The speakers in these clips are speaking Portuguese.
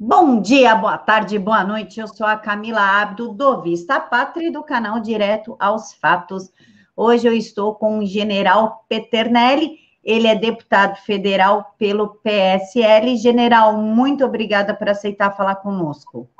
Bom dia, boa tarde, boa noite. Eu sou a Camila Abdo, do Vista Pátria, do canal Direto aos Fatos. Hoje eu estou com o General Peternelli, ele é deputado federal pelo PSL. General, muito obrigada por aceitar falar conosco.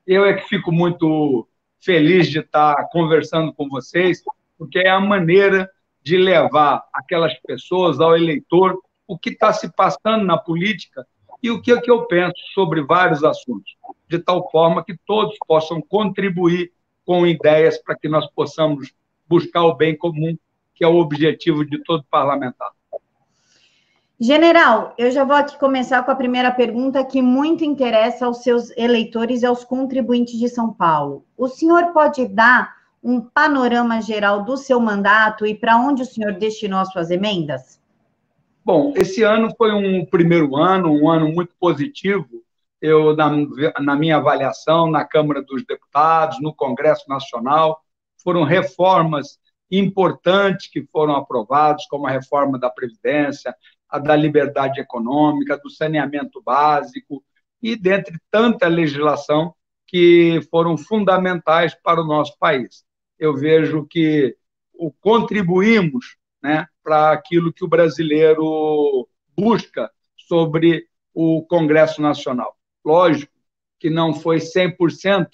Eu é que fico muito feliz de estar conversando com vocês, porque é a maneira de levar aquelas pessoas, ao eleitor, o que está se passando na política e o que é que eu penso sobre vários assuntos, de tal forma que todos possam contribuir com ideias para que nós possamos buscar o bem comum, que é o objetivo de todo parlamentar. General, eu já vou aqui começar com a primeira pergunta que muito interessa aos seus eleitores e aos contribuintes de São Paulo. O senhor pode dar um panorama geral do seu mandato e para onde o senhor destinou as suas emendas? Bom, esse ano foi um primeiro ano, um ano muito positivo. Eu, na minha avaliação, na Câmara dos Deputados, no Congresso Nacional, foram reformas importantes que foram aprovadas, como a reforma da Previdência, a da liberdade econômica, do saneamento básico, e dentre tanta legislação que foram fundamentais para o nosso país. Eu vejo que contribuímos, né, para aquilo que o brasileiro busca sobre o Congresso Nacional. Lógico que não foi 100%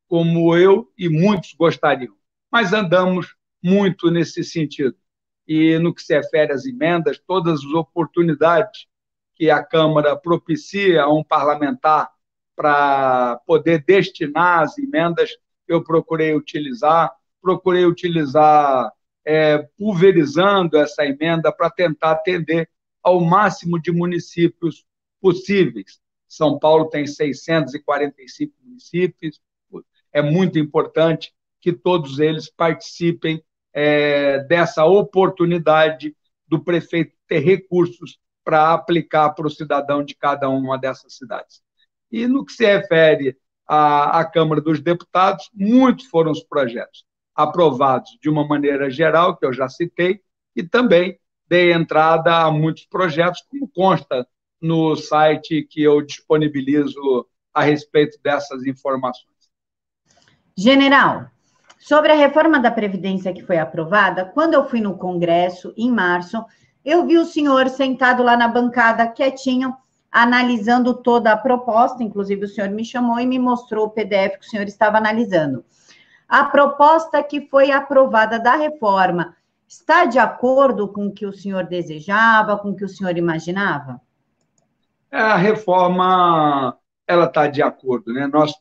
como eu e muitos gostariam, mas andamos muito nesse sentido. E no que se refere às emendas, todas as oportunidades que a Câmara propicia a um parlamentar para poder destinar as emendas, eu procurei utilizar pulverizando essa emenda para tentar atender ao máximo de municípios possíveis. São Paulo tem 645 municípios, é muito importante que todos eles participem dessa oportunidade do prefeito ter recursos para aplicar para o cidadão de cada uma dessas cidades. E no que se refere à Câmara dos Deputados, muitos foram os projetos aprovados de uma maneira geral, que eu já citei, e também dei entrada a muitos projetos, como consta no site que eu disponibilizo a respeito dessas informações. General, sobre a reforma da Previdência que foi aprovada, quando eu fui no Congresso, em março, eu vi o senhor sentado lá na bancada, quietinho, analisando toda a proposta, inclusive o senhor me chamou e me mostrou o PDF que o senhor estava analisando. A proposta que foi aprovada da reforma está de acordo com o que o senhor desejava, com o que o senhor imaginava? A reforma ela está de acordo, né? Nós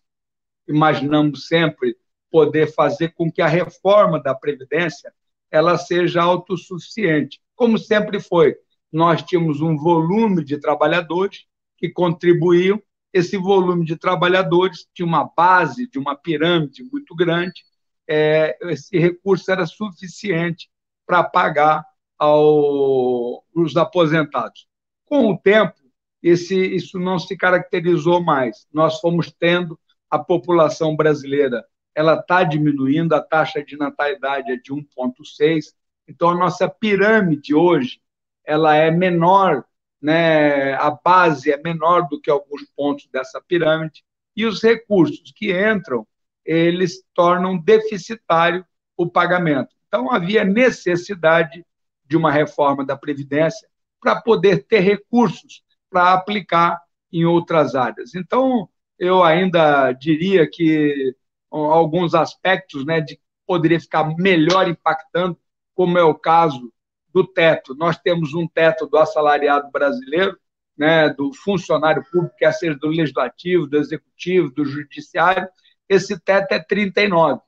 imaginamos sempre poder fazer com que a reforma da Previdência ela seja autossuficiente, como sempre foi. Nós tínhamos um volume de trabalhadores que contribuíam, esse volume de trabalhadores tinha uma base de uma pirâmide muito grande, esse recurso era suficiente para pagar os aposentados. Com o tempo, isso não se caracterizou mais. Nós fomos tendo a população brasileira, ela está diminuindo, a taxa de natalidade é de 1,6, então a nossa pirâmide hoje ela é menor, né? A base é menor do que alguns pontos dessa pirâmide, e os recursos que entram, eles tornam deficitário o pagamento. Então havia necessidade de uma reforma da Previdência para poder ter recursos para aplicar em outras áreas. Então, eu ainda diria que alguns aspectos, né, de poderia ficar melhor impactando, como é o caso do teto. Nós temos um teto do assalariado brasileiro, né, do funcionário público, quer seja do legislativo, do executivo, do judiciário, esse teto é 39.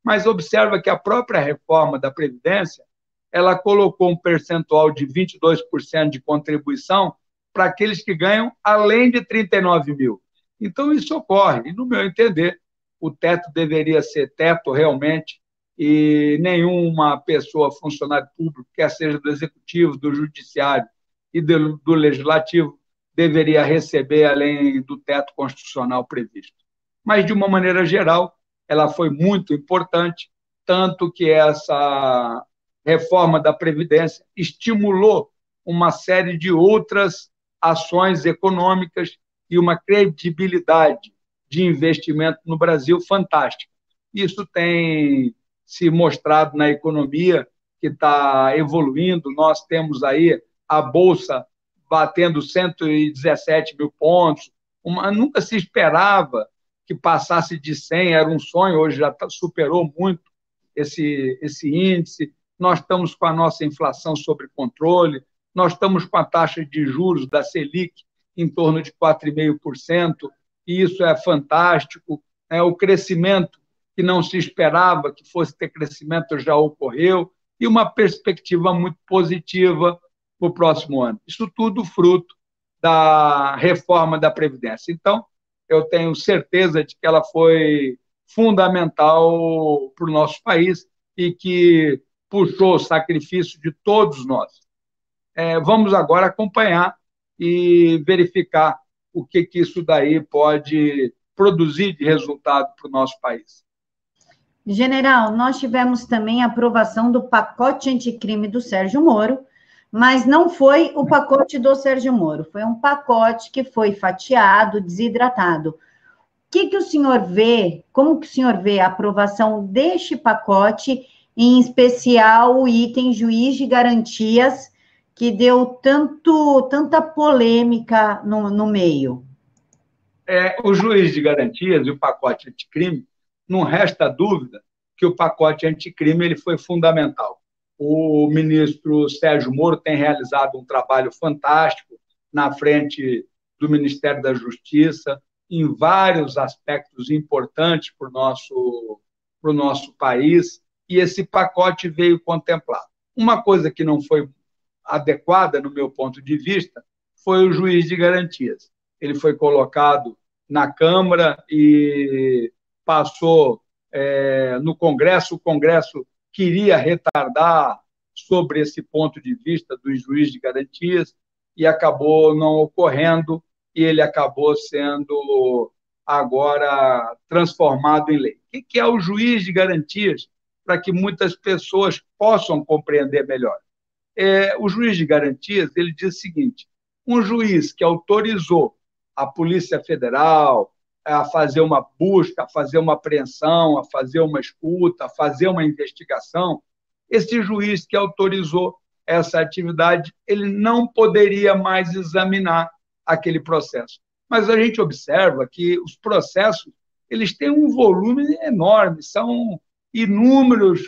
Mas observa que a própria reforma da Previdência ela colocou um percentual de 22% de contribuição para aqueles que ganham além de 39 mil. Então, isso ocorre. E, no meu entender, o teto deveria ser teto realmente, e nenhuma pessoa, funcionário público, quer seja do executivo, do judiciário e do legislativo, deveria receber além do teto constitucional previsto. Mas, de uma maneira geral, ela foi muito importante, tanto que essa reforma da Previdência estimulou uma série de outras ações econômicas e uma credibilidade de investimento no Brasil fantástica. Isso tem se mostrado na economia, que está evoluindo. Nós temos aí a Bolsa batendo 117 mil pontos. Nunca se esperava que passasse de 100, era um sonho, hoje já superou muito esse índice. Nós estamos com a nossa inflação sob controle, nós estamos com a taxa de juros da Selic em torno de 4,5%, e isso é fantástico. O crescimento que não se esperava que fosse ter crescimento já ocorreu, e uma perspectiva muito positiva para o próximo ano. Isso tudo fruto da reforma da Previdência. Então, eu tenho certeza de que ela foi fundamental para o nosso país e que puxou o sacrifício de todos nós. Vamos agora acompanhar e verificar o que isso daí pode produzir de resultado para o nosso país. General, nós tivemos também a aprovação do pacote anticrime do Sérgio Moro, mas não foi o pacote do Sérgio Moro, foi um pacote que foi fatiado, desidratado. O que o senhor vê, como que o senhor vê a aprovação deste pacote, em especial o item juiz de garantias, que deu tanta polêmica no meio? O juiz de garantias e o pacote anticrime, não resta dúvida que o pacote anticrime ele foi fundamental. O ministro Sérgio Moro tem realizado um trabalho fantástico na frente do Ministério da Justiça, em vários aspectos importantes para o nosso país, e esse pacote veio contemplar. Uma coisa que não foi adequada, no meu ponto de vista, foi o juiz de garantias. Ele foi colocado na Câmara e passou no Congresso. O Congresso queria retardar sobre esse ponto de vista do juiz de garantias e acabou não ocorrendo, e ele acabou sendo agora transformado em lei. O que é o juiz de garantias, para que muitas pessoas possam compreender melhor? O juiz de garantias, ele diz o seguinte: um juiz que autorizou a Polícia Federal a fazer uma busca, a fazer uma apreensão, a fazer uma escuta, a fazer uma investigação, esse juiz que autorizou essa atividade, ele não poderia mais examinar aquele processo. Mas a gente observa que os processos, eles têm um volume enorme, são inúmeras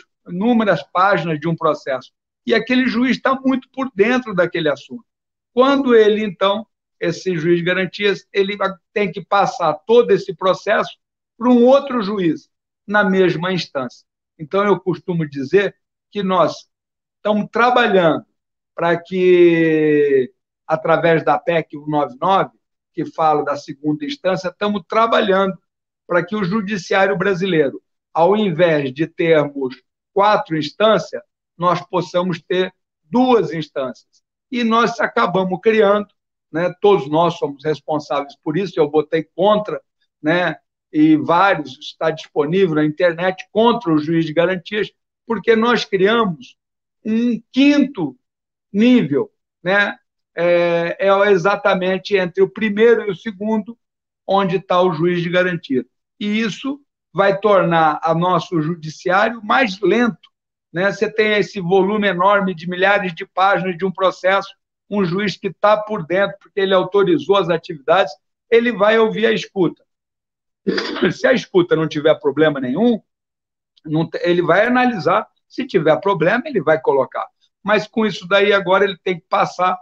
páginas de um processo, e aquele juiz está muito por dentro daquele assunto. Quando ele, então, esse juiz de garantias, ele tem que passar todo esse processo para um outro juiz, na mesma instância. Então, eu costumo dizer que nós estamos trabalhando para que, através da PEC 199, que fala da segunda instância, estamos trabalhando para que o judiciário brasileiro, ao invés de termos 4 instâncias, nós possamos ter 2 instâncias. E nós acabamos criando, todos nós somos responsáveis por isso, eu votei contra, e vários, está disponível na internet, contra o juiz de garantias, porque nós criamos um 5º nível, exatamente entre o primeiro e o segundo, onde está o juiz de garantia. E isso vai tornar o nosso judiciário mais lento. Você tem esse volume enorme de milhares de páginas de um processo, um juiz que está por dentro, porque ele autorizou as atividades, ele vai ouvir a escuta. Se a escuta não tiver problema nenhum, ele vai analisar. Se tiver problema, ele vai colocar. Mas com isso daí, agora ele tem que passar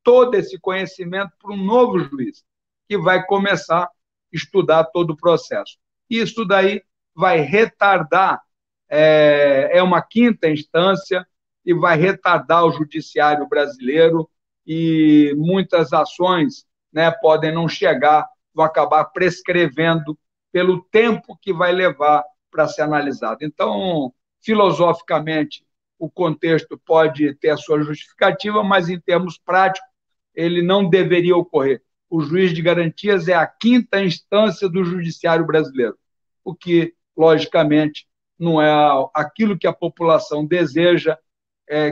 todo esse conhecimento para um novo juiz, que vai começar a estudar todo o processo. Isso daí vai retardar, uma 5ª instância, e vai retardar o judiciário brasileiro, e muitas ações podem não chegar, vão acabar prescrevendo pelo tempo que vai levar para ser analisado. Então, filosoficamente, o contexto pode ter a sua justificativa, mas em termos práticos, ele não deveria ocorrer. O juiz de garantias é a 5ª instância do judiciário brasileiro, o que, logicamente, não é aquilo que a população deseja,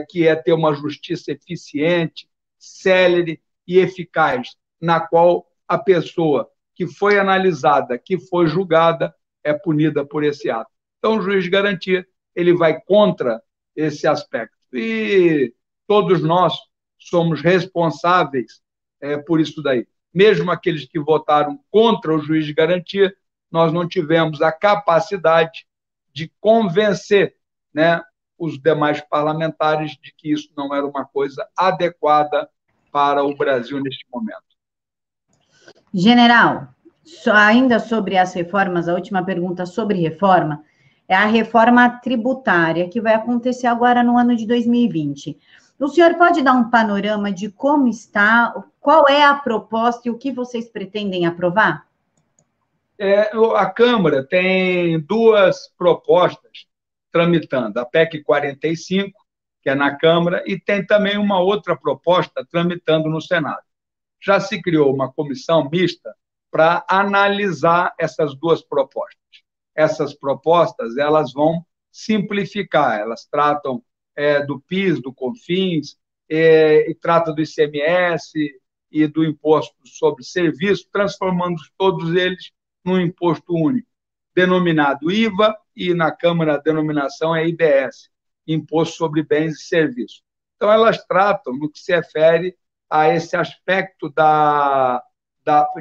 que é ter uma justiça eficiente, célere e eficaz, na qual a pessoa que foi analisada, que foi julgada, é punida por esse ato. Então, o juiz de garantia ele vai contra esse aspecto. E todos nós somos responsáveis por isso daí. Mesmo aqueles que votaram contra o juiz de garantia, nós não tivemos a capacidade de convencer, né, os demais parlamentares de que isso não era uma coisa adequada para o Brasil neste momento. General, ainda sobre as reformas, a última pergunta sobre reforma é a reforma tributária que vai acontecer agora no ano de 2020. O senhor pode dar um panorama de como está, qual é a proposta e o que vocês pretendem aprovar? A Câmara tem duas propostas tramitando, a PEC 45, que é na Câmara, e tem também uma outra proposta tramitando no Senado. Já se criou uma comissão mista para analisar essas duas propostas. Essas propostas elas vão simplificar, elas tratam do PIS, do CONFINS, e tratam do ICMS e do Imposto sobre Serviço, transformando todos eles num imposto único, denominado IVA, e na Câmara a denominação é IBS, Imposto sobre Bens e Serviços. Então, elas tratam, no que se refere a esse aspecto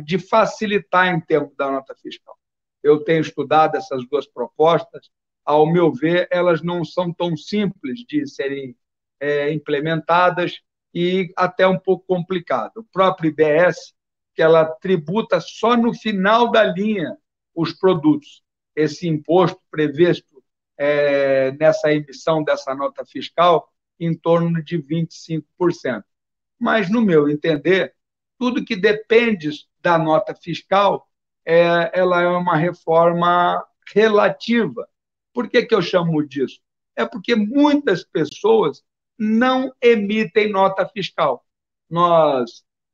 de facilitar em termos da nota fiscal. Eu tenho estudado essas duas propostas, ao meu ver, elas não são tão simples de serem implementadas e até um pouco complicado. O próprio IBS, que ela tributa só no final da linha os produtos. Esse imposto previsto nessa emissão dessa nota fiscal em torno de 25%. Mas, no meu entender, tudo que depende da nota fiscal, ela é uma reforma relativa. Por que eu chamo disso? É porque muitas pessoas não emitem nota fiscal.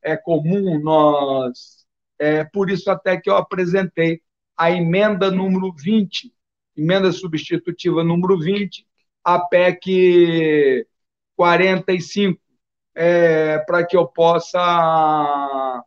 É comum, por isso até que eu apresentei a emenda número 20, emenda substitutiva número 20, a PEC 45, para que eu possa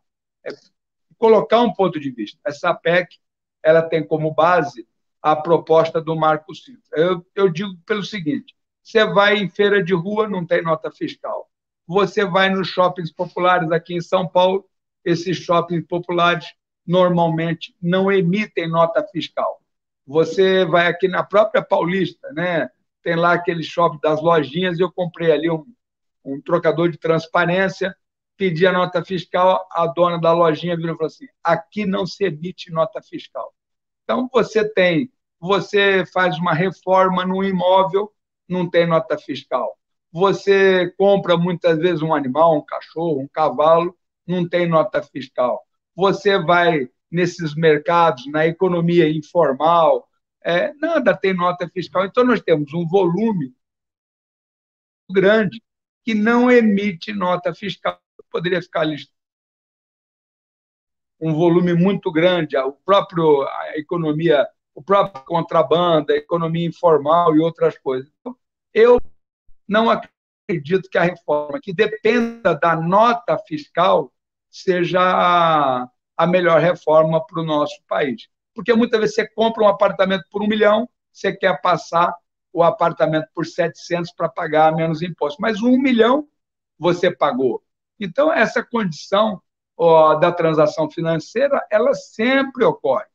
colocar um ponto de vista. Essa PEC ela tem como base a proposta do Marco Sintra. Eu digo pelo seguinte, você vai em feira de rua, não tem nota fiscal. Você vai nos shoppings populares aqui em São Paulo, esses shoppings populares normalmente não emitem nota fiscal. Você vai aqui na própria Paulista, né? Tem lá aquele shopping das lojinhas, eu comprei ali um trocador de transparência, pedi a nota fiscal, a dona da lojinha virou e falou assim, aqui não se emite nota fiscal. Então, você faz uma reforma no imóvel, não tem nota fiscal. Você compra muitas vezes um animal, um cachorro, um cavalo, não tem nota fiscal. Você vai nesses mercados, na economia informal, nada tem nota fiscal. Então, nós temos um volume grande que não emite nota fiscal. Eu poderia ficar listando um volume muito grande, a economia, o próprio contrabando, a economia informal e outras coisas. Então, eu não acredito que a reforma que dependa da nota fiscal seja a melhor reforma para o nosso país. Porque muitas vezes você compra um apartamento por 1 milhão, você quer passar o apartamento por 700 para pagar menos impostos. Mas 1 milhão você pagou. Então, essa condição da transação financeira, ela sempre ocorre,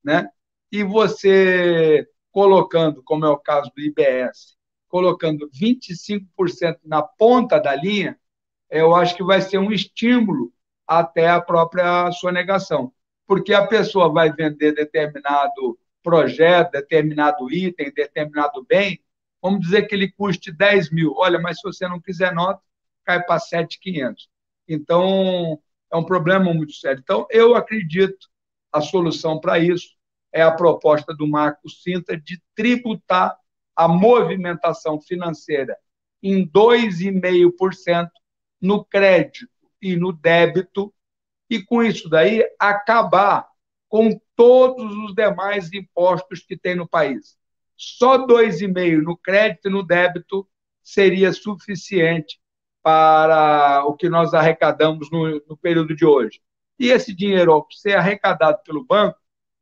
né? E você colocando, como é o caso do IBS, colocando 25% na ponta da linha, eu acho que vai ser um estímulo até a própria sonegação, porque a pessoa vai vender determinado projeto, determinado item, determinado bem, vamos dizer que ele custe 10 mil, olha, mas se você não quiser nota, cai para 7.500. Então, é um problema muito sério. Então, eu acredito a solução para isso é a proposta do Marco Sintra de tributar a movimentação financeira em 2,5% no crédito e no débito, e com isso daí acabar com todos os demais impostos que tem no país. Só 2,5% no crédito e no débito seria suficiente para o que nós arrecadamos no período de hoje. E esse dinheiro, ao ser arrecadado pelo banco,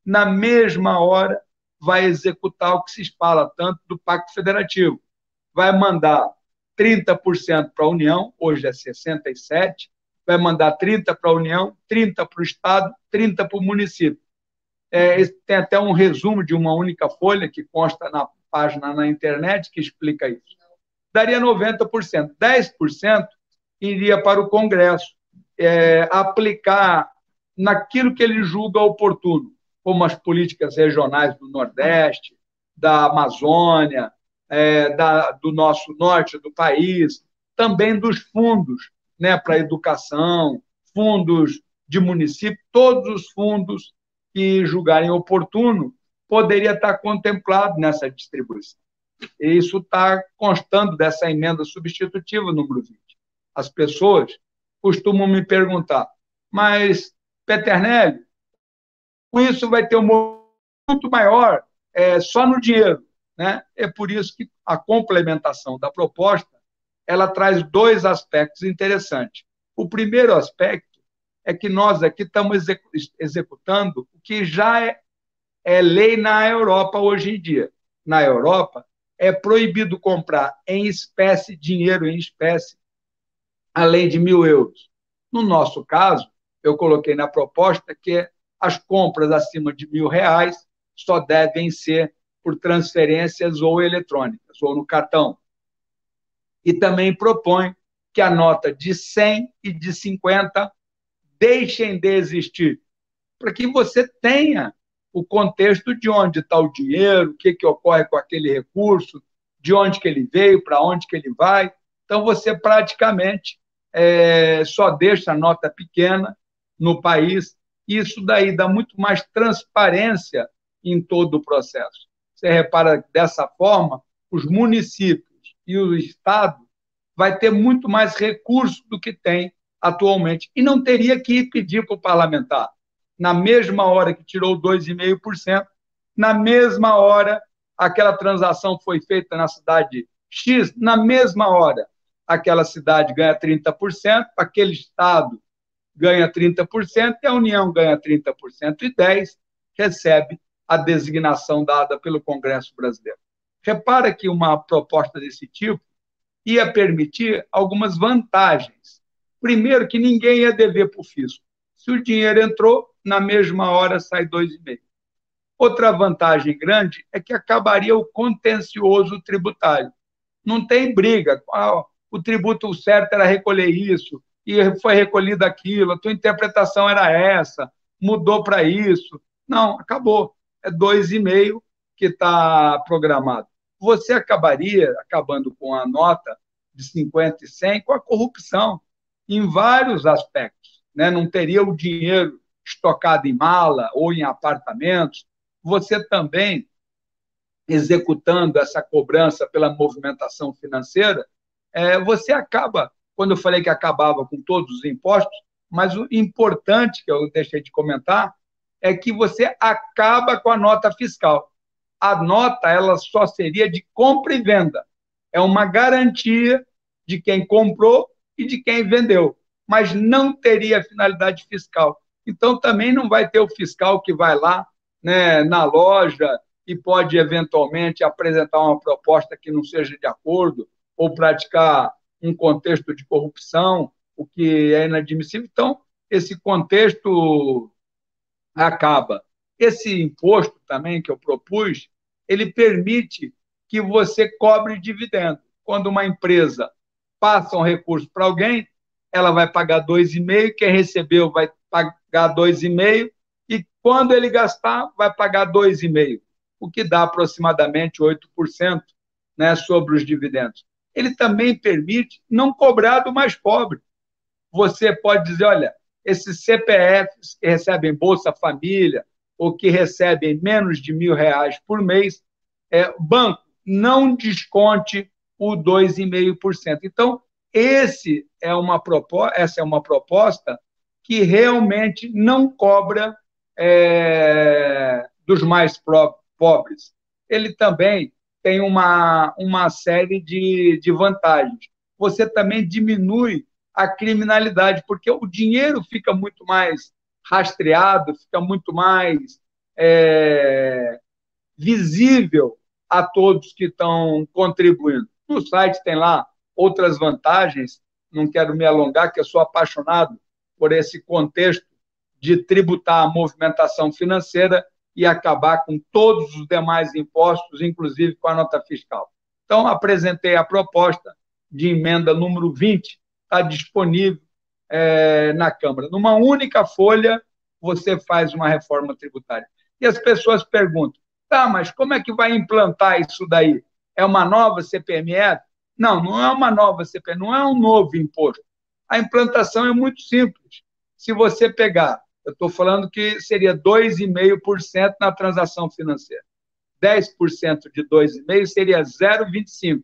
na mesma hora vai executar o que se fala tanto do Pacto Federativo. Vai mandar 30% para a União, hoje é 67%, vai mandar 30% para a União, 30% para o Estado, 30% para o município. Tem até um resumo de uma única folha que consta na página na internet que explica isso. Daria 90%. 10% iria para o Congresso aplicar naquilo que ele julga oportuno, como as políticas regionais do Nordeste, da Amazônia, do nosso norte do país, também dos fundos, né, para a educação, fundos de município, todos os fundos que julgarem oportuno poderia estar contemplado nessa distribuição. E isso está constando dessa emenda substitutiva número 20. As pessoas costumam me perguntar, mas, Peternelli, com isso vai ter um muito maior só no dinheiro, né? É por isso que a complementação da proposta ela traz dois aspectos interessantes. O primeiro aspecto é que nós aqui estamos executando o que já é lei na Europa hoje em dia. Na Europa, é proibido comprar em espécie, dinheiro em espécie, além de 1.000 euros. No nosso caso, eu coloquei na proposta que as compras acima de R$ 1.000 só devem ser por transferências ou eletrônicas, ou no cartão. E também propõe que a nota de 100 e de 50 deixem de existir, para que você tenha o contexto de onde está o dinheiro, o que ocorre com aquele recurso, de onde que ele veio, para onde que ele vai. Então, você praticamente só deixa a nota pequena no país. Isso daí dá muito mais transparência em todo o processo. Você repara que, dessa forma, os municípios e o Estado vai ter muito mais recursos do que tem atualmente. E não teria que ir pedir para o parlamentar. Na mesma hora que tirou 2,5%, na mesma hora aquela transação foi feita na cidade X, na mesma hora aquela cidade ganha 30%, aquele estado ganha 30% e a União ganha 30%, e 10% recebe a designação dada pelo Congresso brasileiro. Repara que uma proposta desse tipo ia permitir algumas vantagens. Primeiro, que ninguém ia dever para o fisco. Se o dinheiro entrou, na mesma hora sai 2,5%. Outra vantagem grande é que acabaria o contencioso tributário. Não tem briga. O tributo certo era recolher isso, e foi recolhido aquilo, a tua interpretação era essa, mudou para isso. Não, acabou. É 2,5% que está programado. Você acabaria acabando com a nota de 50 e 100 com a corrupção, em vários aspectos, né? Não teria o dinheiro estocado em mala ou em apartamentos. Você também, executando essa cobrança pela movimentação financeira, você acaba, quando eu falei que acabava com todos os impostos, mas o importante, que eu deixei de comentar, é que você acaba com a nota fiscal. A nota ela só seria de compra e venda. É uma garantia de quem comprou e de quem vendeu, mas não teria finalidade fiscal. Então, também não vai ter o fiscal que vai lá, né, na loja e pode, eventualmente, apresentar uma proposta que não seja de acordo ou praticar um contexto de corrupção, o que é inadmissível. Então, esse contexto acaba. Esse imposto também que eu propus, ele permite que você cobre dividendo. Quando uma empresa passa um recurso para alguém, ela vai pagar 2,5%, quem recebeu vai pagar 2,5%, e quando ele gastar, vai pagar 2,5%, o que dá aproximadamente 8%, né, sobre os dividendos. Ele também permite não cobrar do mais pobre. Você pode dizer, olha, esses CPFs que recebem Bolsa Família ou que recebem menos de R$ 1.000 por mês, banco, não desconte o 2,5%. Então, essa é uma proposta que realmente não cobra dos mais pobres. Ele também tem uma série de vantagens. Você também diminui a criminalidade, porque o dinheiro fica muito mais rastreado, fica muito mais visível a todos que estão contribuindo. No site tem lá outras vantagens, não quero me alongar, que eu sou apaixonado por esse contexto de tributar a movimentação financeira e acabar com todos os demais impostos, inclusive com a nota fiscal. Então, apresentei a proposta de emenda número 20, está disponível na Câmara. Numa única folha, você faz uma reforma tributária. E as pessoas perguntam, tá, mas como é que vai implantar isso daí? É uma nova CPMF? Não, não é uma nova CPMF, não é um novo imposto. A implantação é muito simples. Se você pegar, eu estou falando que seria 2,5% na transação financeira. 10% de 2,5% seria 0,25%.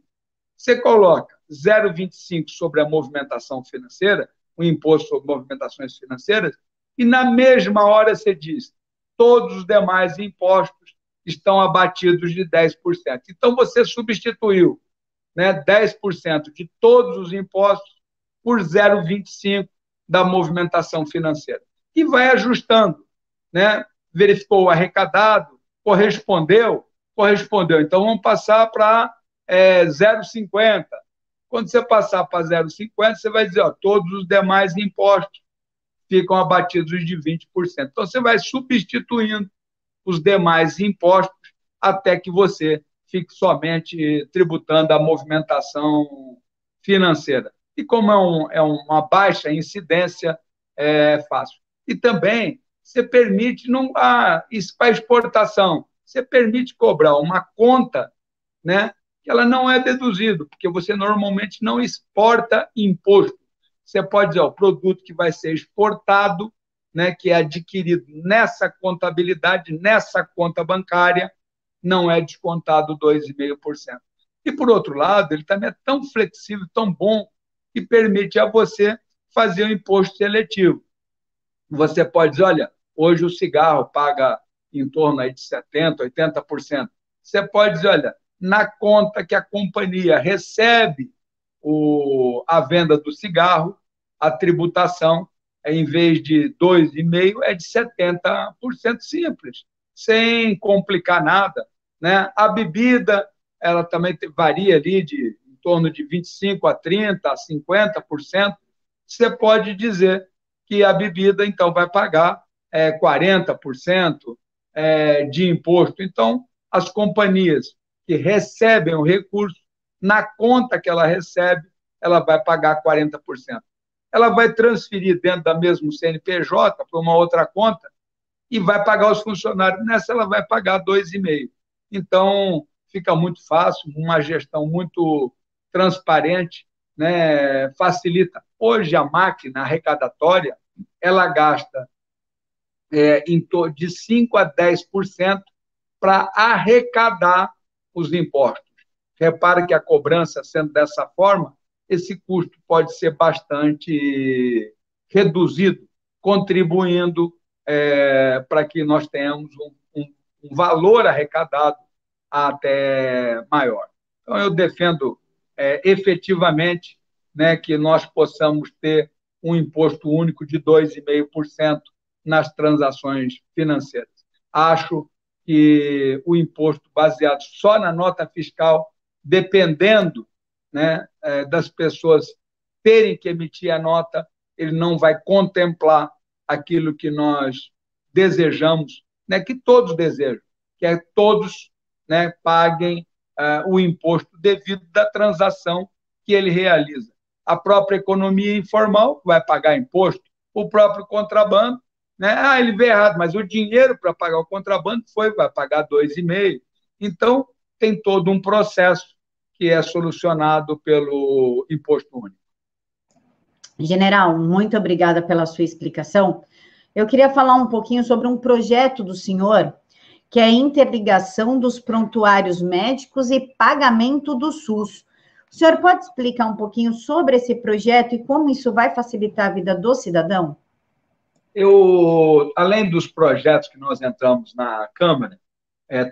Você coloca 0,25% sobre a movimentação financeira, o imposto sobre movimentações financeiras, e na mesma hora você diz, todos os demais impostos estão abatidos de 10%. Então, você substituiu 10% de todos os impostos por 0,25% da movimentação financeira. E vai ajustando. Verificou o arrecadado, correspondeu. Então, vamos passar para 0,50%. Quando você passar para 0,50%, você vai dizer, todos os demais impostos ficam abatidos de 20%. Então, você vai substituindo os demais impostos até que você fique somente tributando a movimentação financeira. E como é uma baixa incidência, é fácil. E também você permite, isso para exportação, você permite cobrar uma conta, que ela não é deduzida, porque você normalmente não exporta imposto. Você pode dizer, o produto que vai ser exportado, que é adquirido nessa contabilidade, nessa conta bancária, não é descontado 2,5%. E, por outro lado, ele também é tão flexível, tão bom, que permite a você fazer um imposto seletivo. Você pode dizer, olha, hoje o cigarro paga em torno aí de 70%, 80%. Você pode dizer, olha, na conta que a companhia recebe a venda do cigarro, a tributação, em vez de 2,5%, é de 70% simples, sem complicar nada. A bebida, ela também varia ali em torno de 25% a 30%, a 50%. Você pode dizer que a bebida, então, vai pagar 40% de imposto. Então, as companhias que recebem o recurso, na conta que ela recebe, ela vai pagar 40%. Ela vai transferir dentro da mesma CNPJ para uma outra conta e vai pagar os funcionários. Nessa, ela vai pagar 2,5%. Então, fica muito fácil, uma gestão muito transparente, facilita. Hoje, a máquina arrecadatória, ela gasta em torno de 5% a 10% para arrecadar os impostos. Repara que a cobrança, sendo dessa forma, esse custo pode ser bastante reduzido, contribuindo para que nós tenhamos um valor arrecadado até maior. Então, eu defendo efetivamente que nós possamos ter um imposto único de 2,5% nas transações financeiras. Acho que o imposto baseado só na nota fiscal, dependendo das pessoas terem que emitir a nota, ele não vai contemplar aquilo que nós desejamos, que todos desejam, que é todos paguem o imposto devido da transação que ele realiza. A própria economia informal vai pagar imposto, o próprio contrabando, ele vê errado, mas o dinheiro para pagar o contrabando vai pagar 2,5%. Então, tem todo um processo que é solucionado pelo imposto único. General, muito obrigada pela sua explicação. Eu queria falar um pouquinho sobre um projeto do senhor, que é a interligação dos prontuários médicos e pagamento do SUS. O senhor pode explicar um pouquinho sobre esse projeto e como isso vai facilitar a vida do cidadão? Além dos projetos que nós entramos na Câmara,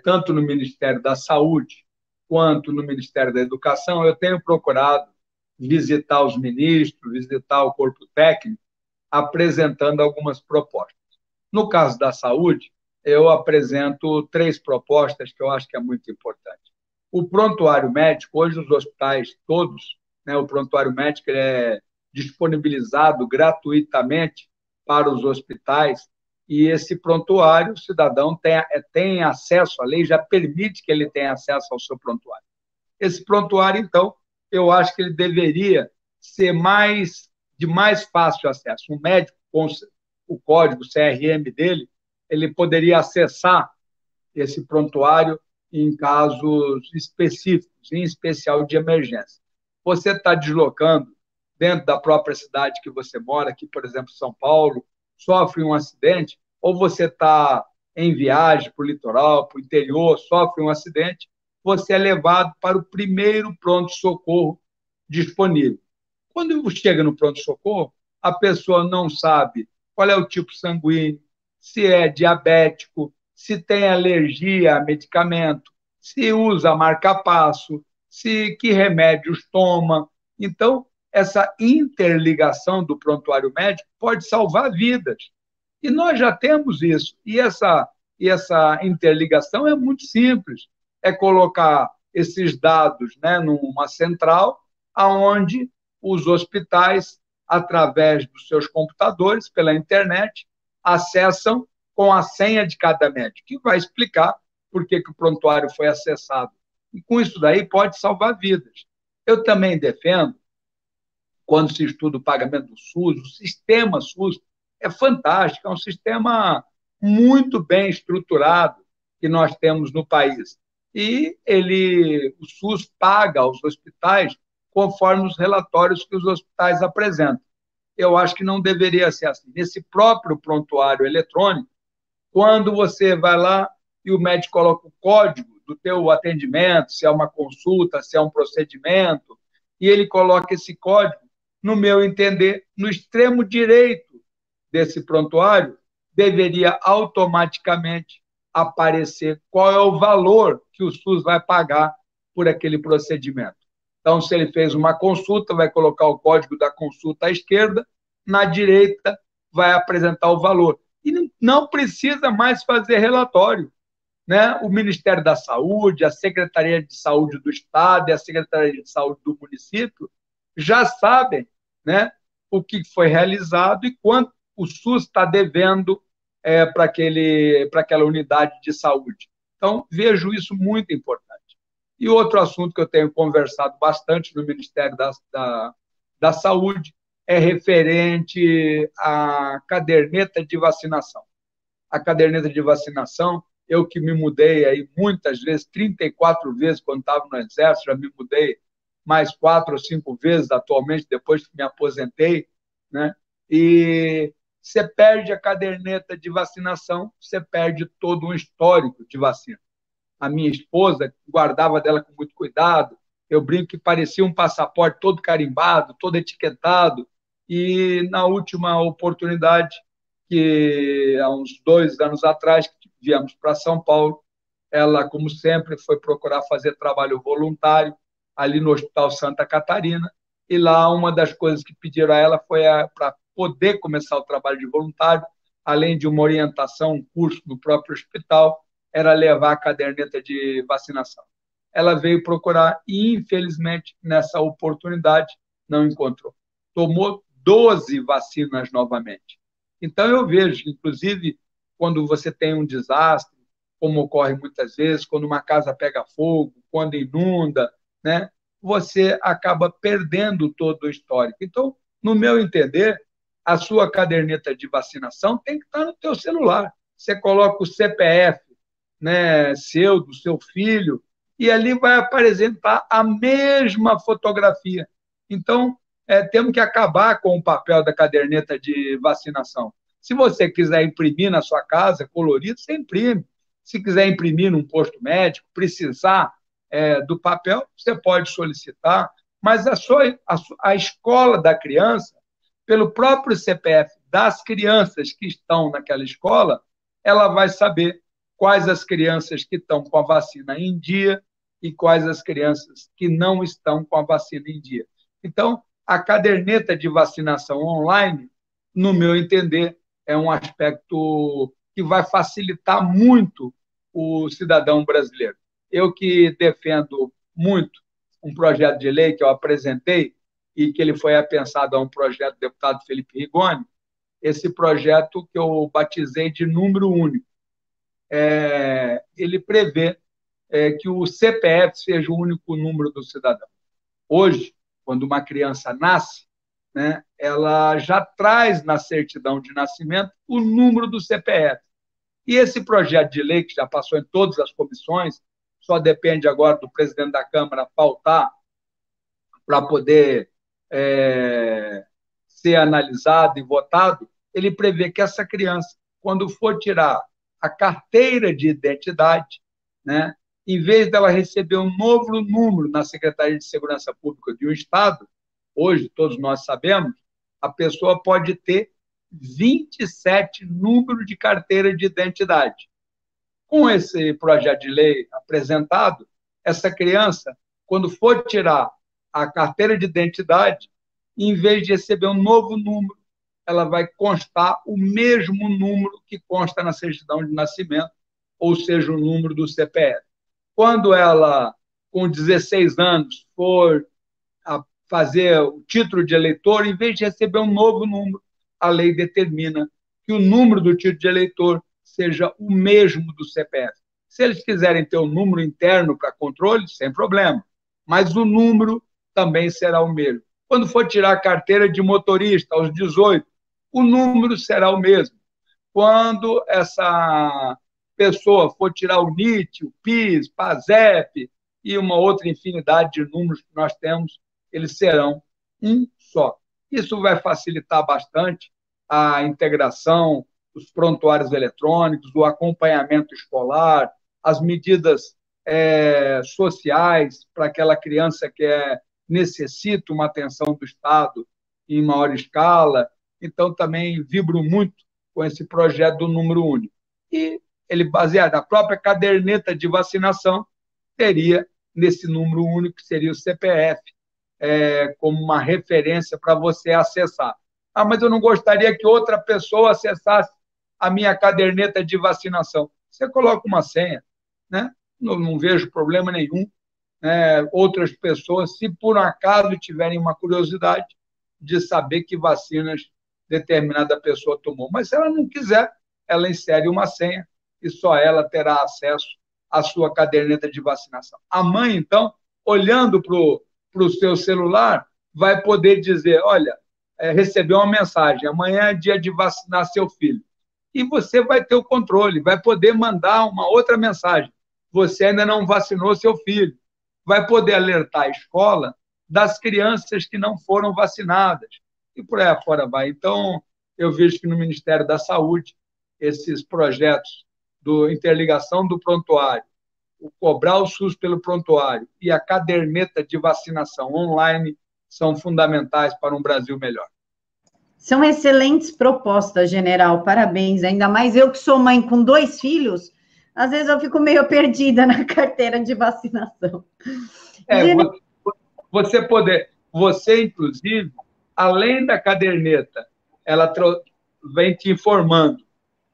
tanto no Ministério da Saúde quanto no Ministério da Educação, eu tenho procurado visitar os ministros, visitar o corpo técnico, apresentando algumas propostas. No caso da saúde, eu apresento 3 propostas que eu acho que é muito importante. O prontuário médico, hoje os hospitais todos, né, o prontuário médico é disponibilizado gratuitamente para os hospitais, e esse prontuário, o cidadão tem acesso, a lei já permite que ele tenha acesso ao seu prontuário. Esse prontuário, então, eu acho que ele deveria ser de mais fácil acesso. Um médico, com o código CRM dele, ele poderia acessar esse prontuário em casos específicos, em especial de emergência. Você está deslocando dentro da própria cidade que você mora, aqui, por exemplo, São Paulo, sofre um acidente, ou você está em viagem para o litoral, para o interior, sofre um acidente, você é levado para o primeiro pronto-socorro disponível. Quando chega no pronto-socorro, a pessoa não sabe qual é o tipo sanguíneo, se é diabético, se tem alergia a medicamento, se usa marca-passo, que remédios toma. Então, essa interligação do prontuário médico pode salvar vidas. E nós já temos isso. E essa interligação é muito simples. É colocar esses dados, né, numa central, onde os hospitais, através dos seus computadores, pela internet, acessam com a senha de cada médico, que vai explicar por que o prontuário foi acessado. E com isso daí pode salvar vidas. Eu também defendo, quando se estuda o pagamento do SUS, o sistema SUS é fantástico, é um sistema muito bem estruturado que nós temos no país. E o SUS paga aos hospitais conforme os relatórios que os hospitais apresentam. Eu acho que não deveria ser assim. Nesse próprio prontuário eletrônico, quando você vai lá e o médico coloca o código do teu atendimento, se é uma consulta, se é um procedimento, e ele coloca esse código, no meu entender, no extremo direito desse prontuário, deveria automaticamente aparecer qual é o valor que o SUS vai pagar por aquele procedimento. Então, se ele fez uma consulta, vai colocar o código da consulta à esquerda, na direita vai apresentar o valor. E não precisa mais fazer relatório, né? O Ministério da Saúde, a Secretaria de Saúde do Estado e a Secretaria de Saúde do município já sabem, né, o que foi realizado e quanto o SUS está devendo para aquela unidade de saúde. Então, vejo isso muito importante. E outro assunto que eu tenho conversado bastante no Ministério da Saúde é referente à caderneta de vacinação. A caderneta de vacinação, eu que me mudei aí muitas vezes, 34 vezes quando estava no Exército, já me mudei mais 4 ou 5 vezes atualmente, depois que me aposentei, né? E você perde a caderneta de vacinação, você perde todo um histórico de vacina. A minha esposa guardava dela com muito cuidado, eu brinco que parecia um passaporte todo carimbado, todo etiquetado, e na última oportunidade, que há uns 2 anos atrás, que viemos para São Paulo, ela, como sempre, foi procurar fazer trabalho voluntário ali no Hospital Santa Catarina, e lá uma das coisas que pediram a ela foi para poder começar o trabalho de voluntário, além de uma orientação, um curso no próprio hospital, era levar a caderneta de vacinação. Ela veio procurar e, infelizmente, nessa oportunidade, não encontrou. Tomou 12 vacinas novamente. Então, eu vejo, inclusive, quando você tem um desastre, como ocorre muitas vezes, quando uma casa pega fogo, quando inunda, né, você acaba perdendo todo o histórico. Então, no meu entender, a sua caderneta de vacinação tem que estar no teu celular. Você coloca o CPF, né, do seu filho, e ali vai apresentar a mesma fotografia. Então, temos que acabar com o papel da caderneta de vacinação. Se você quiser imprimir na sua casa, colorido, você imprime. Se quiser imprimir num posto médico, precisar do papel, você pode solicitar, mas a escola da criança, pelo próprio CPF das crianças que estão naquela escola, ela vai saber quais as crianças que estão com a vacina em dia e quais as crianças que não estão com a vacina em dia. Então, a caderneta de vacinação online, no meu entender, é um aspecto que vai facilitar muito o cidadão brasileiro. Eu que defendo muito um projeto de lei que eu apresentei e que ele foi apensado a um projeto do deputado Felipe Rigoni, esse projeto que eu batizei de número único. Ele prevê que o CPF seja o único número do cidadão. Hoje, quando uma criança nasce, né, ela já traz na certidão de nascimento o número do CPF. E esse projeto de lei, que já passou em todas as comissões, só depende agora do presidente da Câmara pautar para poder ser analisado e votado, ele prevê que essa criança, quando for tirar a carteira de identidade, né, em vez dela receber um novo número na Secretaria de Segurança Pública de um Estado, hoje, todos nós sabemos, a pessoa pode ter 27 números de carteira de identidade. Com esse projeto de lei apresentado, essa criança, quando for tirar a carteira de identidade, em vez de receber um novo número, ela vai constar o mesmo número que consta na certidão de nascimento, ou seja, o número do CPF. Quando ela, com 16 anos, for fazer o título de eleitor, em vez de receber um novo número, a lei determina que o número do título de eleitor seja o mesmo do CPF. Se eles quiserem ter um número interno para controle, sem problema, mas o número também será o mesmo. Quando for tirar a carteira de motorista aos 18, o número será o mesmo. Quando essa pessoa for tirar o NIT, o PIS, PASEP e uma outra infinidade de números que nós temos, eles serão um só. Isso vai facilitar bastante a integração, os prontuários eletrônicos, o acompanhamento escolar, as medidas sociais para aquela criança que necessita uma atenção do Estado em maior escala. Então, também vibro muito com esse projeto do número único. E ele, baseado na própria caderneta de vacinação, teria nesse número único, que seria o CPF, como uma referência para você acessar. Ah, mas eu não gostaria que outra pessoa acessasse a minha caderneta de vacinação. Você coloca uma senha, né? Não vejo problema nenhum. Outras pessoas, se por um acaso tiverem uma curiosidade de saber que vacinas determinada pessoa tomou. Mas se ela não quiser, ela insere uma senha e só ela terá acesso à sua caderneta de vacinação. A mãe, então, olhando para o seu celular, vai poder dizer, olha, recebeu uma mensagem, amanhã é dia de vacinar seu filho. E você vai ter o controle, vai poder mandar uma outra mensagem. Você ainda não vacinou seu filho. Vai poder alertar a escola das crianças que não foram vacinadas. E por aí afora vai. Então, eu vejo que no Ministério da Saúde, esses projetos do interligação do prontuário, o cobrar o SUS pelo prontuário e a caderneta de vacinação online são fundamentais para um Brasil melhor. São excelentes propostas, general, parabéns. Ainda mais eu que sou mãe com 2 filhos, às vezes eu fico meio perdida na carteira de vacinação. Você, inclusive, além da caderneta, ela vem te informando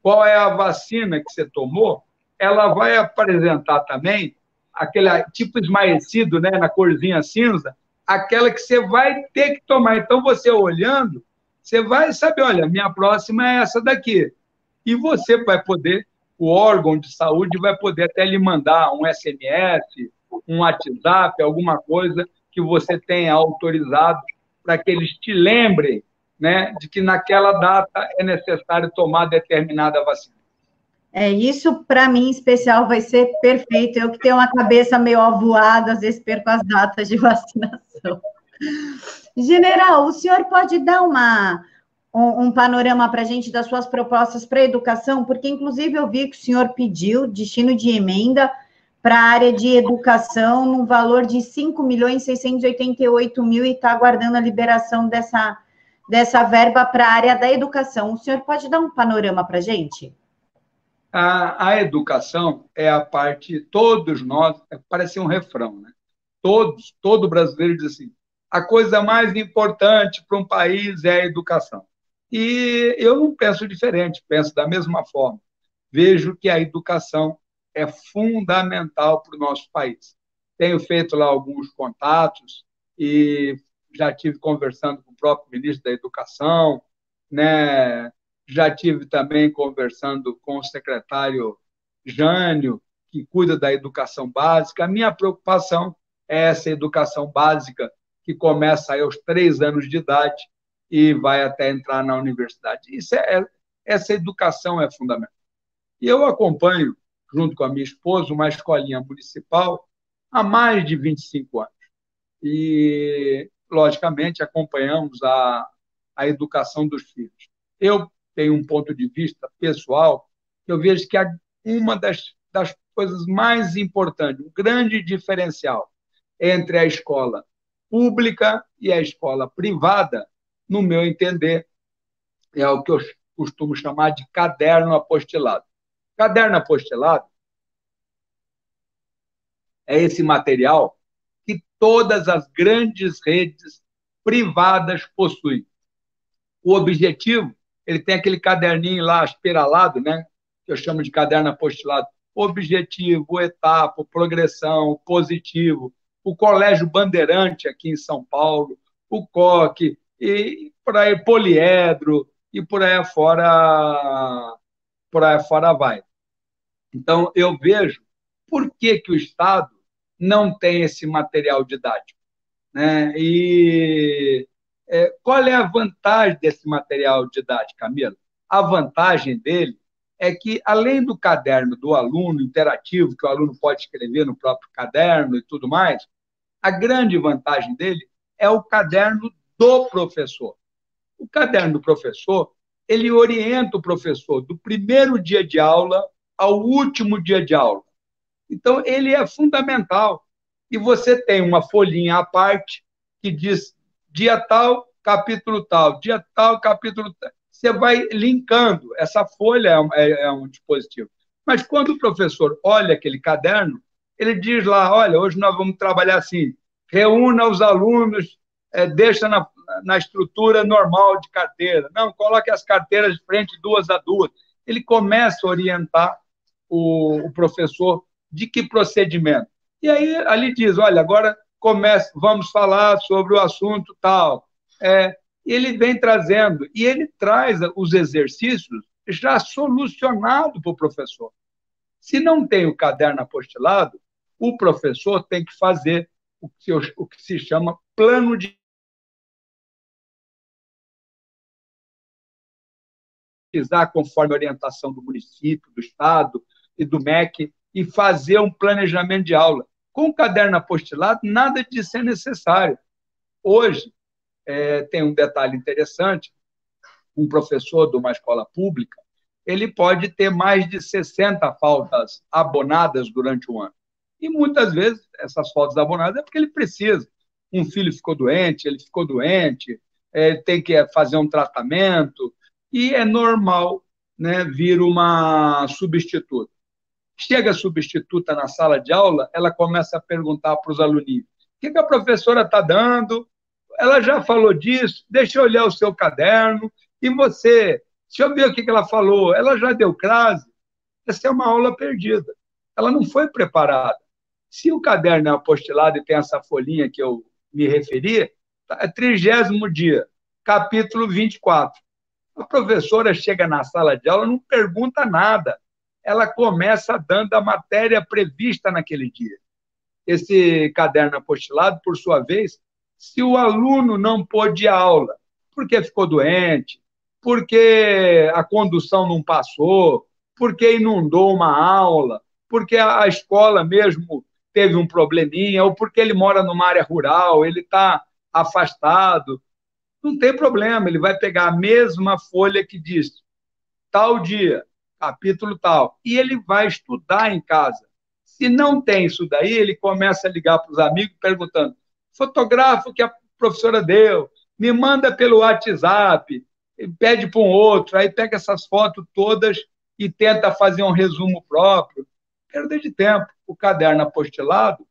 qual é a vacina que você tomou, ela vai apresentar também aquele tipo esmaecido, né, na corzinha cinza, aquela que você vai ter que tomar. Então, você olhando, você vai saber, olha, minha próxima é essa daqui. E você vai poder, o órgão de saúde vai poder até lhe mandar um SMS, um WhatsApp, alguma coisa que você tenha autorizado para que eles te lembrem, né, de que naquela data é necessário tomar determinada vacina. Isso para mim, em especial, vai ser perfeito. Eu que tenho uma cabeça meio avoada, às vezes perco as datas de vacinação. General, o senhor pode dar um panorama para a gente das suas propostas para a educação? Porque, inclusive, eu vi que o senhor pediu destino de emenda para a área de educação no valor de 5.688.000 e está aguardando a liberação dessa verba para a área da educação. O senhor pode dar um panorama para a gente? A educação é a parte, todos nós, parece um refrão, né? Todo brasileiro diz assim, a coisa mais importante para um país é a educação. E eu não penso diferente, penso da mesma forma. Vejo que a educação é fundamental para o nosso país. Tenho feito lá alguns contatos e já tive conversando com o próprio ministro da Educação, né? Já tive também conversando com o secretário Jânio, que cuida da educação básica. A minha preocupação é essa educação básica que começa aí aos 3 anos de idade e vai até entrar na universidade. Essa educação é fundamental. E eu acompanho, junto com a minha esposa, uma escolinha municipal há mais de 25 anos. E, logicamente, acompanhamos a educação dos filhos. Eu tenho um ponto de vista pessoal, que eu vejo que uma das coisas mais importantes, um grande diferencial entre a escola pública e a escola privada, no meu entender, é o que eu costumo chamar de caderno apostilado. Caderno apostilado é esse material que todas as grandes redes privadas possuem. O objetivo, ele tem aquele caderninho lá espiralado, né, que eu chamo de caderno apostilado. Objetivo, etapa, progressão, positivo. O Colégio Bandeirante, aqui em São Paulo, o COC, e por aí, Poliedro, e por aí fora vai. Então, eu vejo por que o Estado não tem esse material didático, né? E qual é a vantagem desse material didático, Camila? A vantagem dele é que, além do caderno do aluno interativo, que o aluno pode escrever no próprio caderno e tudo mais, a grande vantagem dele é o caderno do professor. O caderno do professor, ele orienta o professor do primeiro dia de aula ao último dia de aula. Então, ele é fundamental. E você tem uma folhinha à parte que diz dia tal, capítulo tal, dia tal, capítulo tal. Você vai linkando. Essa folha é um dispositivo. Mas quando o professor olha aquele caderno, ele diz lá, olha, hoje nós vamos trabalhar assim, reúna os alunos, deixa na estrutura normal de carteira. Não, coloque as carteiras de frente duas a duas. Ele começa a orientar o professor de que procedimento. E aí ali diz, olha, agora vamos falar sobre o assunto tal. Ele vem trazendo, e ele traz os exercícios já solucionados para o professor. Se não tem o caderno apostilado, o professor tem que fazer o que se chama plano de pesquisar conforme a orientação do município, do Estado e do MEC, e fazer um planejamento de aula. Com o caderno apostilado, nada disso é necessário. Hoje, tem um detalhe interessante, um professor de uma escola pública, ele pode ter mais de 60 faltas abonadas durante o ano. E, muitas vezes, essas faltas abonadas é porque ele precisa. Um filho ficou doente, ele ficou doente, tem que fazer um tratamento, e é normal, né, vir uma substituta. Chega a substituta na sala de aula, ela começa a perguntar para os aluninhos, o que a professora está dando? Ela já falou disso? Deixa eu olhar o seu caderno. E você? Deixa eu ver o que ela falou. Ela já deu crase? Essa é uma aula perdida. Ela não foi preparada. Se o caderno é apostilado e tem essa folhinha que eu me referi, é 30º dia, capítulo 24. A professora chega na sala de aula, não pergunta nada. Ela começa dando a matéria prevista naquele dia. Esse caderno apostilado, por sua vez, se o aluno não pôde ir à aula, porque ficou doente, porque a condução não passou, porque inundou uma aula, porque a escola mesmo teve um probleminha, ou porque ele mora numa área rural, ele está afastado, não tem problema, ele vai pegar a mesma folha que diz tal dia, capítulo tal, e ele vai estudar em casa. Se não tem isso daí, ele começa a ligar para os amigos perguntando, fotografa o que a professora deu, me manda pelo WhatsApp, pede para um outro, aí pega essas fotos todas e tenta fazer um resumo próprio. Perda de tempo. O caderno apostilado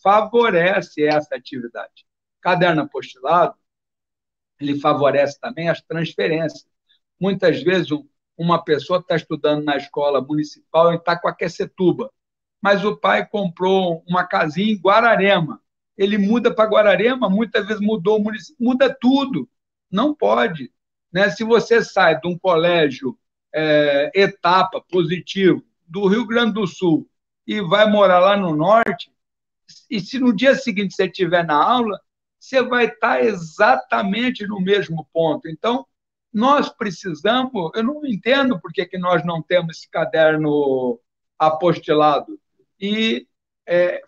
favorece essa atividade. O caderno apostilado, ele favorece também as transferências. Muitas vezes, uma pessoa está estudando na escola municipal e está com Aquecetuba, mas o pai comprou uma casinha em Guararema. Ele muda para Guararema, muitas vezes mudou o município, muda tudo. Não pode. Né? Se você sai de um colégio etapa, positivo, do Rio Grande do Sul, e vai morar lá no norte, e se no dia seguinte você estiver na aula, você vai estar exatamente no mesmo ponto. Então, nós precisamos, eu não entendo por que nós não temos esse caderno apostilado, e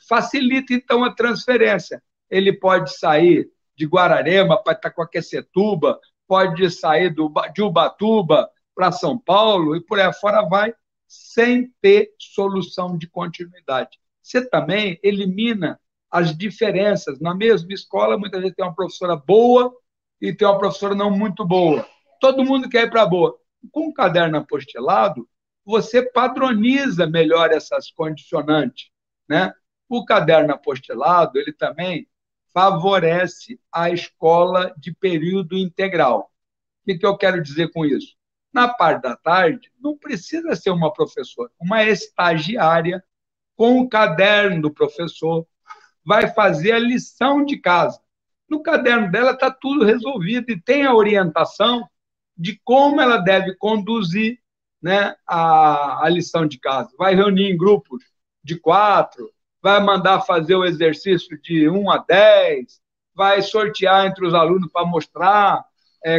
facilita, então, a transferência. Ele pode sair de Guararema para Itacoaquecetuba, pode sair de Ubatuba para São Paulo, e por aí fora vai, sem ter solução de continuidade. Você também elimina as diferenças. Na mesma escola, muitas vezes tem uma professora boa e tem uma professora não muito boa. Todo mundo quer ir para a boa. Com o caderno apostilado, você padroniza melhor essas condicionantes. Né? O caderno apostilado, ele também favorece a escola de período integral. O que eu quero dizer com isso? Na parte da tarde, não precisa ser uma professora, uma estagiária com o caderno do professor vai fazer a lição de casa. No caderno dela está tudo resolvido e tem a orientação de como ela deve conduzir, né, a lição de casa. Vai reunir em grupos de 4, vai mandar fazer o exercício de 1 a 10, vai sortear entre os alunos para mostrar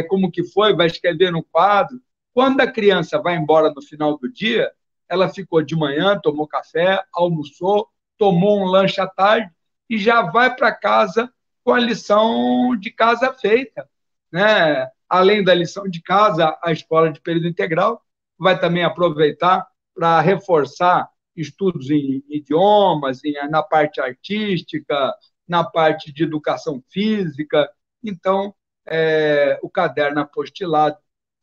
como que foi, vai escrever no quadro. Quando a criança vai embora no final do dia, ela ficou de manhã, tomou café, almoçou, tomou um lanche à tarde e já vai para casa com a lição de casa feita. Né? Além da lição de casa, a escola de período integral vai também aproveitar para reforçar estudos em idiomas, na parte artística, na parte de educação física. Então, o caderno apostilado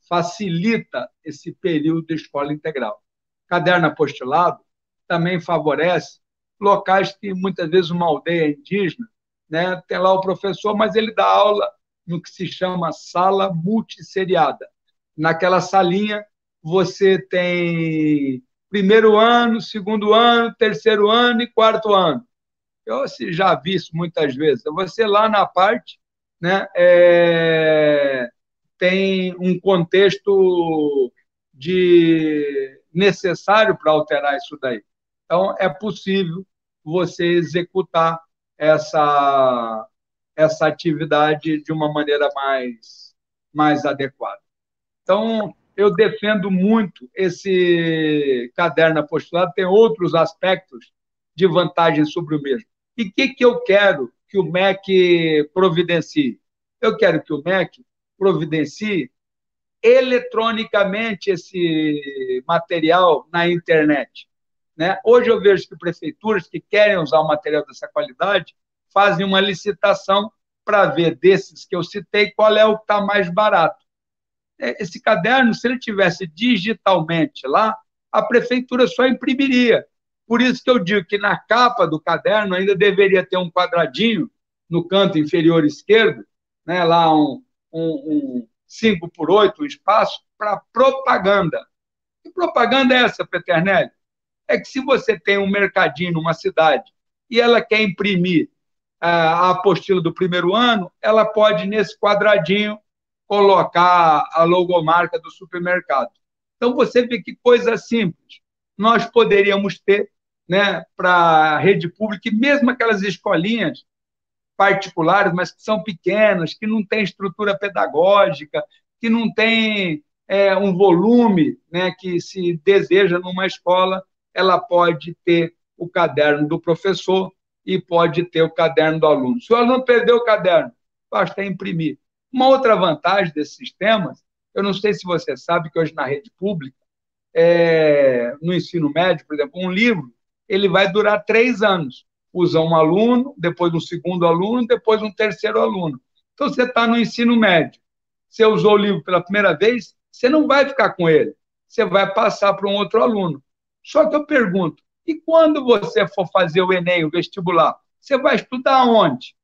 facilita esse período de escola integral. Caderno apostilado também favorece locais que, muitas vezes, uma aldeia indígena, né, tem lá o professor, mas ele dá aula no que se chama sala multisseriada. Naquela salinha, você tem primeiro ano, segundo ano, terceiro ano e quarto ano. Eu já vi isso muitas vezes. Você lá na parte, né, tem um contexto necessário para alterar isso daí. Então, é possível você executar essa atividade de uma maneira mais adequada. Então, eu defendo muito esse caderno apostolado, tem outros aspectos de vantagem sobre o mesmo. E o que eu quero que o MEC providencie? Eu quero que o MEC providencie eletronicamente esse material na internet. Né? Hoje eu vejo que prefeituras que querem usar um material dessa qualidade fazem uma licitação para ver desses que eu citei qual é o que está mais barato. Esse caderno, se ele tivesse digitalmente lá, a prefeitura só imprimiria. Por isso que eu digo que na capa do caderno ainda deveria ter um quadradinho no canto inferior esquerdo, né, lá um 5x8, um espaço para propaganda. Que propaganda é essa, Peternelli? É que se você tem um mercadinho numa cidade e ela quer imprimir a apostila do primeiro ano, ela pode, nesse quadradinho, colocar a logomarca do supermercado. Então, você vê que coisa simples nós poderíamos ter, né, para a rede pública, e mesmo aquelas escolinhas particulares, mas que são pequenas, que não têm estrutura pedagógica, que não têm um volume, né, que se deseja numa escola, ela pode ter o caderno do professor e pode ter o caderno do aluno. Se o aluno perdeu o caderno, basta imprimir. Uma outra vantagem desses sistemas, eu não sei se você sabe que hoje na rede pública, no ensino médio, por exemplo, um livro, ele vai durar 3 anos. Usa um aluno, depois um segundo aluno, depois um terceiro aluno. Então, você está no ensino médio, você usou o livro pela primeira vez, você não vai ficar com ele, você vai passar para um outro aluno. Só que eu pergunto, e quando você for fazer o Enem, o vestibular, você vai estudar onde?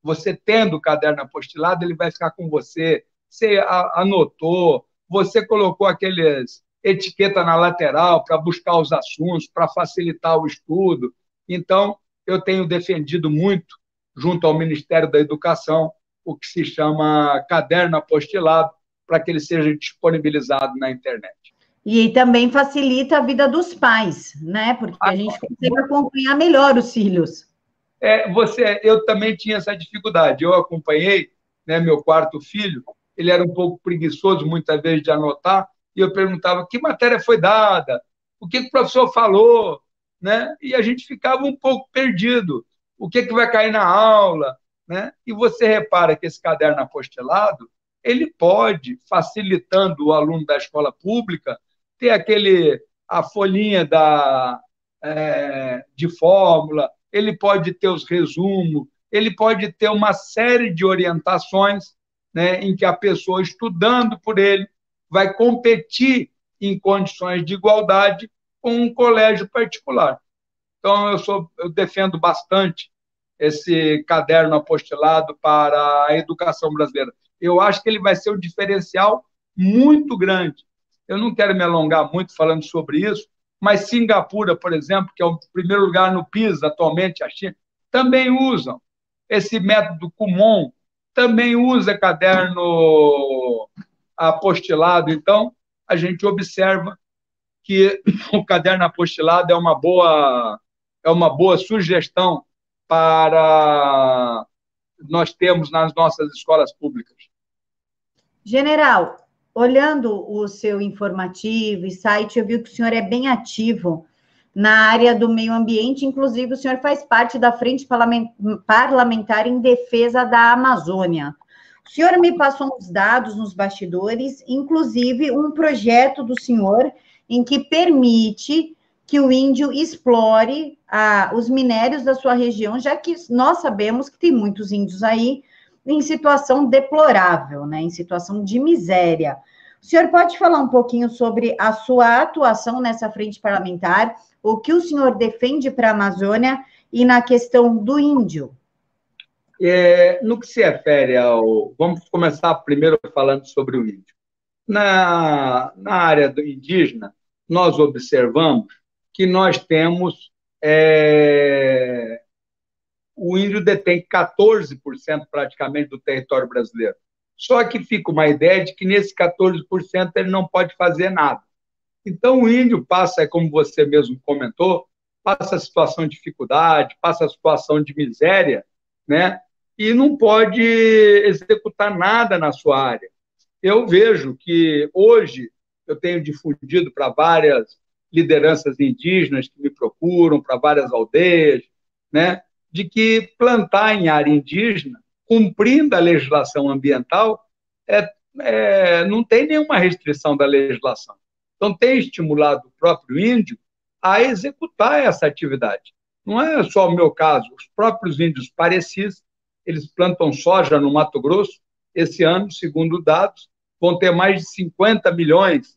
Você tendo o caderno apostilado, ele vai ficar com você, você anotou, você colocou aqueles etiqueta na lateral para buscar os assuntos, para facilitar o estudo. Então, eu tenho defendido muito, junto ao Ministério da Educação, o que se chama caderno apostilado, para que ele seja disponibilizado na internet. E também facilita a vida dos pais, né? Porque a gente consegue acompanhar melhor os filhos. Eu também tinha essa dificuldade. Eu acompanhei, né, meu quarto filho, ele era um pouco preguiçoso, muitas vezes, de anotar, e eu perguntava que matéria foi dada, o que o professor falou, né? E a gente ficava um pouco perdido. O que vai cair na aula, né? E você repara que esse caderno apostilado, ele pode, facilitando o aluno da escola pública, ter a folhinha de fórmula, ele pode ter os resumos, ele pode ter uma série de orientações, né, em que a pessoa, estudando por ele, vai competir em condições de igualdade com um colégio particular. Então, eu defendo bastante esse caderno apostilado para a educação brasileira. Eu acho que ele vai ser um diferencial muito grande. Eu não quero me alongar muito falando sobre isso, mas Singapura, por exemplo, que é o primeiro lugar no PISA atualmente, a China, também usam esse método Kumon, também usa caderno apostilado. Então, a gente observa que o caderno apostilado é uma boa sugestão para nós termos nas nossas escolas públicas. General, olhando o seu informativo e site, eu vi que o senhor é bem ativo na área do meio ambiente, inclusive o senhor faz parte da Frente Parlamentar em Defesa da Amazônia. O senhor me passou uns dados nos bastidores, inclusive um projeto do senhor em que permite que o índio explore os minérios da sua região, já que nós sabemos que tem muitos índios aí em situação deplorável, né, em situação de miséria. O senhor pode falar um pouquinho sobre a sua atuação nessa frente parlamentar, o que o senhor defende para a Amazônia e na questão do índio? No que se refere ao... Vamos começar primeiro falando sobre o índio. Na área do indígena, nós observamos que nós temos... o índio detém 14% praticamente do território brasileiro. Só que fica uma ideia de que nesse 14% ele não pode fazer nada. Então, o índio passa, como você mesmo comentou, passa a situação de dificuldade, passa a situação de miséria, né? E não pode executar nada na sua área. Eu vejo que hoje eu tenho difundido para várias lideranças indígenas que me procuram, para várias aldeias, né? De que plantar em área indígena, cumprindo a legislação ambiental, não tem nenhuma restrição da legislação. Então, tem estimulado o próprio índio a executar essa atividade. Não é só o meu caso, os próprios índios parecis, eles plantam soja no Mato Grosso. Esse ano, segundo dados, vão ter mais de 50 milhões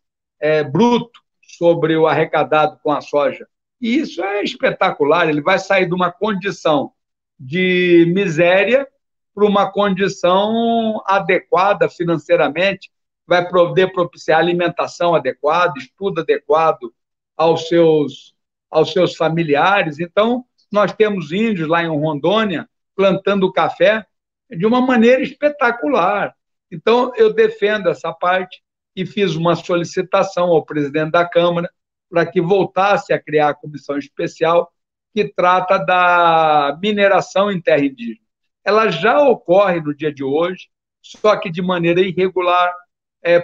bruto sobre o arrecadado com a soja. E isso é espetacular, ele vai sair de uma condição de miséria para uma condição adequada financeiramente, vai poder propiciar alimentação adequada, estudo adequado aos seus familiares. Então, nós temos índios lá em Rondônia plantando café de uma maneira espetacular. Então, eu defendo essa parte e fiz uma solicitação ao presidente da Câmara para que voltasse a criar a comissão especial que trata da mineração em terra indígena. Ela já ocorre no dia de hoje, só que de maneira irregular,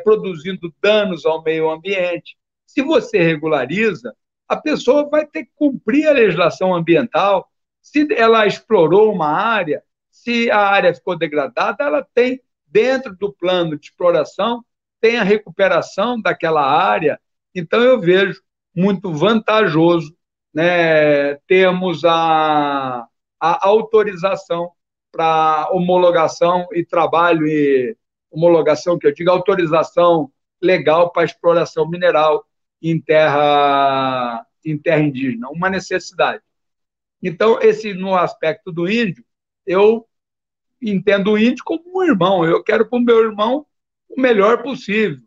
produzindo danos ao meio ambiente. Se você regulariza, a pessoa vai ter que cumprir a legislação ambiental. Se ela explorou uma área, se a área ficou degradada, ela tem, dentro do plano de exploração, tem a recuperação daquela área. Então, eu vejo muito vantajoso, né, termos a autorização para homologação e trabalho, e homologação, que eu digo, autorização legal para exploração mineral em terra indígena, uma necessidade. Então, no aspecto do índio, eu entendo o índio como um irmão, eu quero para o meu irmão o melhor possível,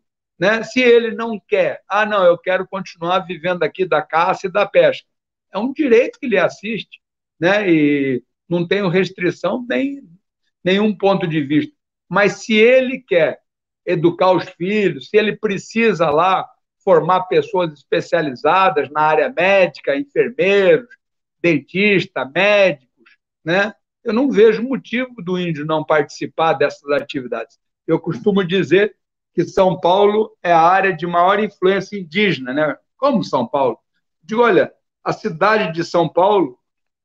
né? Se ele não quer, não, eu quero continuar vivendo aqui da caça e da pesca, é um direito que lhe assiste, né? E não tenho restrição nem nenhum ponto de vista. Mas se ele quer educar os filhos, se ele precisa lá formar pessoas especializadas na área médica, enfermeiros, dentista, médicos, né? Eu não vejo motivo do índio não participar dessas atividades. Eu costumo dizer que São Paulo é a área de maior influência indígena, né? Como São Paulo? Digo, olha, a cidade de São Paulo,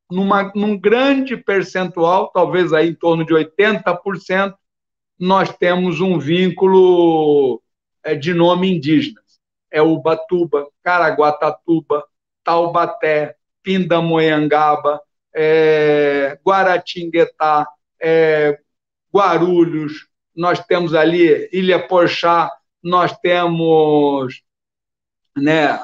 num grande percentual, talvez aí em torno de 80%, nós temos um vínculo de nome indígena. É Ubatuba, Caraguatatuba, Taubaté, Pindamonhangaba, Guaratinguetá, Guarulhos, nós temos ali Ilha Porchá, nós temos, né,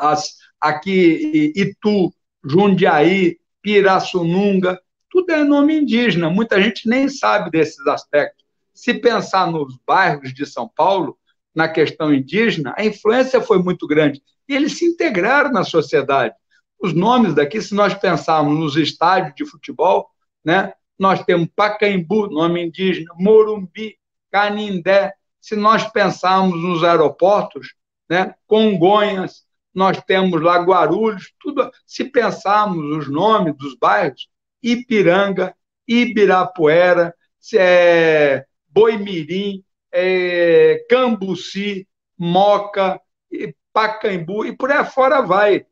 aqui Itu, Jundiaí, Pirassununga, tudo é nome indígena, muita gente nem sabe desses aspectos. Se pensar nos bairros de São Paulo, na questão indígena, a influência foi muito grande, e eles se integraram na sociedade. Os nomes daqui, se nós pensarmos nos estádios de futebol, né, nós temos Pacaembu, nome indígena, Morumbi, Canindé. Se nós pensarmos nos aeroportos, né, Congonhas, nós temos lá Guarulhos, tudo. Se pensarmos os nomes dos bairros, Ipiranga, Ibirapuera, Boimirim, Cambuci, Moca, Pacaembu, e por aí fora vai.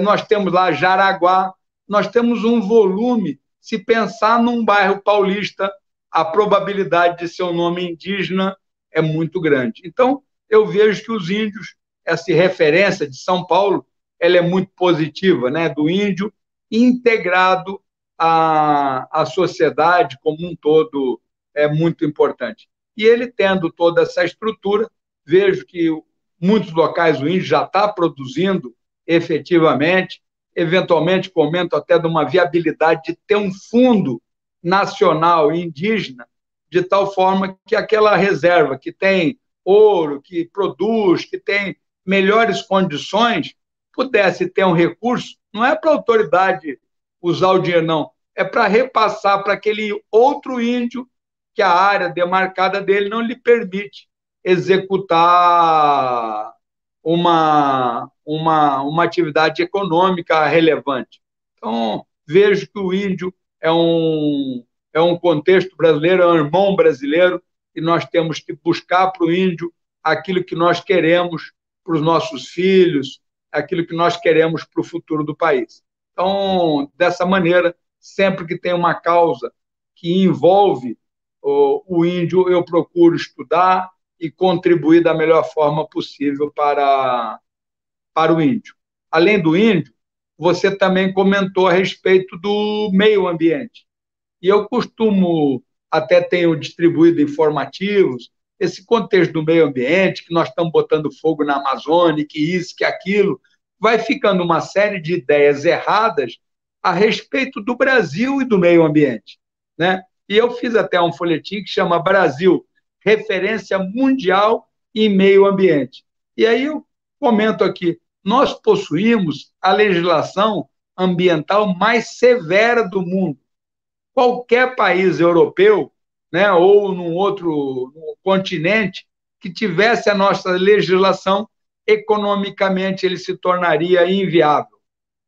Nós temos lá Jaraguá, nós temos um volume. Se pensar num bairro paulista, a probabilidade de ser um nome indígena é muito grande. Então, eu vejo que os índios, essa referência de São Paulo, ela é muito positiva, né? Do índio integrado à sociedade como um todo, é muito importante. E ele tendo toda essa estrutura, vejo que muitos locais o índio já está produzindo efetivamente, eventualmente comento até de uma viabilidade de ter um fundo nacional indígena, de tal forma que aquela reserva que tem ouro, que produz, que tem melhores condições, pudesse ter um recurso, não é para a autoridade usar o dinheiro, não, é para repassar para aquele outro índio que a área demarcada dele não lhe permite executar uma atividade econômica relevante. Então, vejo que o índio é um contexto brasileiro, é um irmão brasileiro, e nós temos que buscar para o índio aquilo que nós queremos para os nossos filhos, aquilo que nós queremos para o futuro do país. Então, dessa maneira, sempre que tem uma causa que envolve o índio, eu procuro estudar e contribuir da melhor forma possível para o índio. Além do índio, você também comentou a respeito do meio ambiente. E eu costumo, até tenho distribuído informativos, esse contexto do meio ambiente, que nós estamos botando fogo na Amazônia, que isso, que aquilo, vai ficando uma série de ideias erradas a respeito do Brasil e do meio ambiente, né? E eu fiz até um folhetim que chama Brasil, Referência Mundial em Meio Ambiente. E aí eu comento aqui, nós possuímos a legislação ambiental mais severa do mundo. Qualquer país europeu, né, ou num outro continente que tivesse a nossa legislação, economicamente ele se tornaria inviável.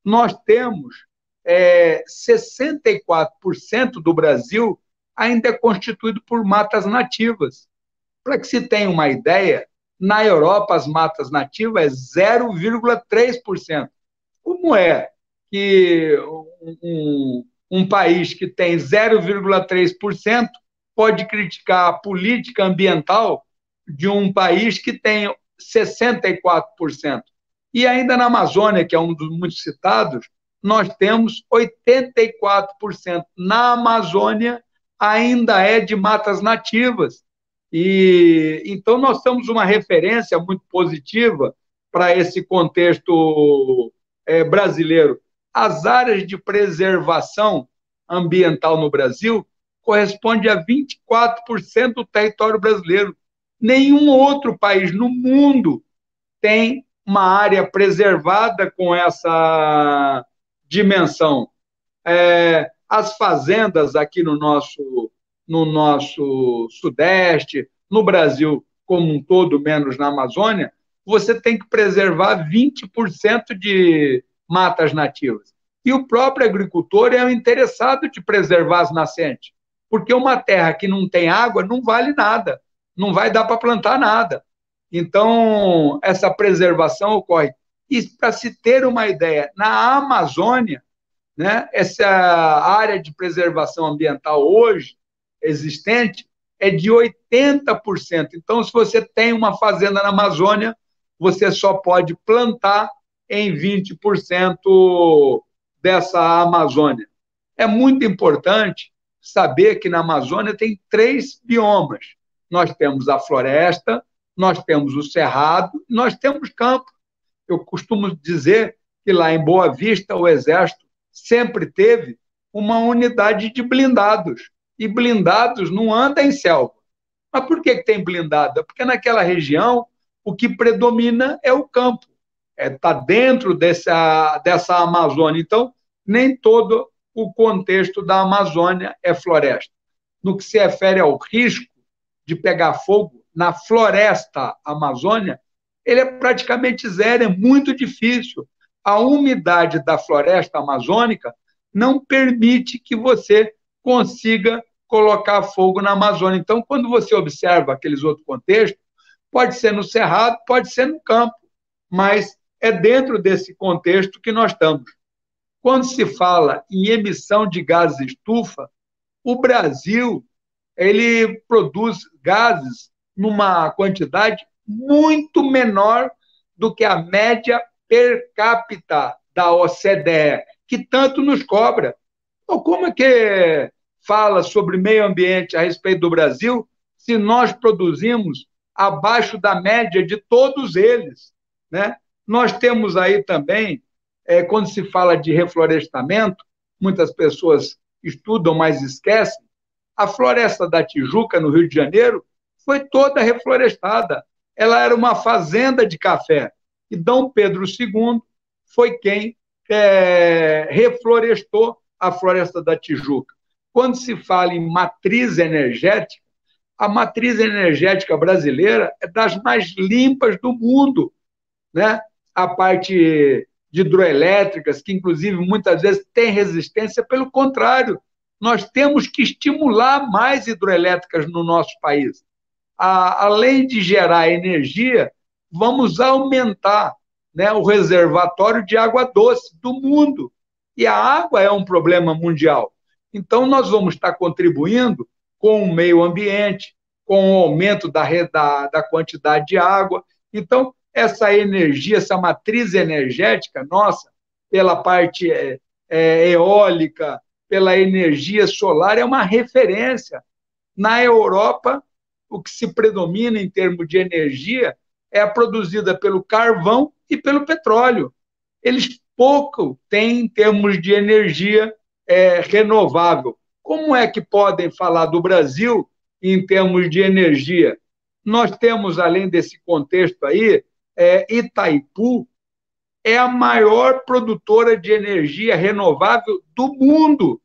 Nós temos 64% do Brasil ainda é constituído por matas nativas. Para que se tenha uma ideia, na Europa as matas nativas é 0,3%. Como é que um país que tem 0,3% pode criticar a política ambiental de um país que tem 64%? E ainda na Amazônia, que é um dos muitos citados, nós temos 84%. Na Amazônia ainda é de matas nativas. E então nós temos uma referência muito positiva para esse contexto brasileiro. As áreas de preservação ambiental no Brasil correspondem a 24% do território brasileiro. Nenhum outro país no mundo tem uma área preservada com essa dimensão. As fazendas aqui no nosso Sudeste, no Brasil como um todo, menos na Amazônia, você tem que preservar 20% de matas nativas. E o próprio agricultor é o interessado de preservar as nascentes, porque uma terra que não tem água não vale nada, não vai dar para plantar nada. Então, essa preservação ocorre. E para se ter uma ideia, na Amazônia, né, essa área de preservação ambiental hoje existente é de 80%. Então, se você tem uma fazenda na Amazônia, você só pode plantar em 20% dessa Amazônia. É muito importante saber que na Amazônia tem 3 biomas. Nós temos a floresta, nós temos o cerrado, nós temos campo. Eu costumo dizer que lá em Boa Vista, o Exército sempre teve uma unidade de blindados. E blindados não andam em selva. Mas por que tem blindado? Porque naquela região o que predomina é o campo. Está dentro dessa Amazônia. Então, nem todo o contexto da Amazônia é floresta. No que se refere ao risco de pegar fogo na floresta amazônica, ele é praticamente zero, é muito difícil. A umidade da floresta amazônica não permite que você consiga colocar fogo na Amazônia. Então, quando você observa aqueles outros contextos, pode ser no cerrado, pode ser no campo, mas é dentro desse contexto que nós estamos. Quando se fala em emissão de gases estufa, o Brasil ele produz gases numa quantidade muito menor do que a média per capita da OCDE, que tanto nos cobra. Então, como é que fala sobre meio ambiente a respeito do Brasil se nós produzimos abaixo da média de todos eles, né? Nós temos aí também, quando se fala de reflorestamento, muitas pessoas estudam, mas esquecem, a floresta da Tijuca, no Rio de Janeiro, foi toda reflorestada. Ela era uma fazenda de café. E Dom Pedro II foi quem reflorestou a floresta da Tijuca. Quando se fala em matriz energética, a matriz energética brasileira é das mais limpas do mundo, né? A parte de hidroelétricas, que inclusive muitas vezes tem resistência, pelo contrário, nós temos que estimular mais hidroelétricas no nosso país. Além de gerar energia, vamos aumentar, né, o reservatório de água doce do mundo. E a água é um problema mundial. Então, nós vamos estar contribuindo com o meio ambiente, com o aumento da quantidade de água. Então, essa energia, essa matriz energética nossa, pela parte eólica, pela energia solar, é uma referência. Na Europa, o que se predomina em termos de energia é a produzida pelo carvão e pelo petróleo. Eles pouco têm em termos de energia renovável. Como é que podem falar do Brasil em termos de energia? Nós temos, além desse contexto aí, Itaipu é a maior produtora de energia renovável do mundo.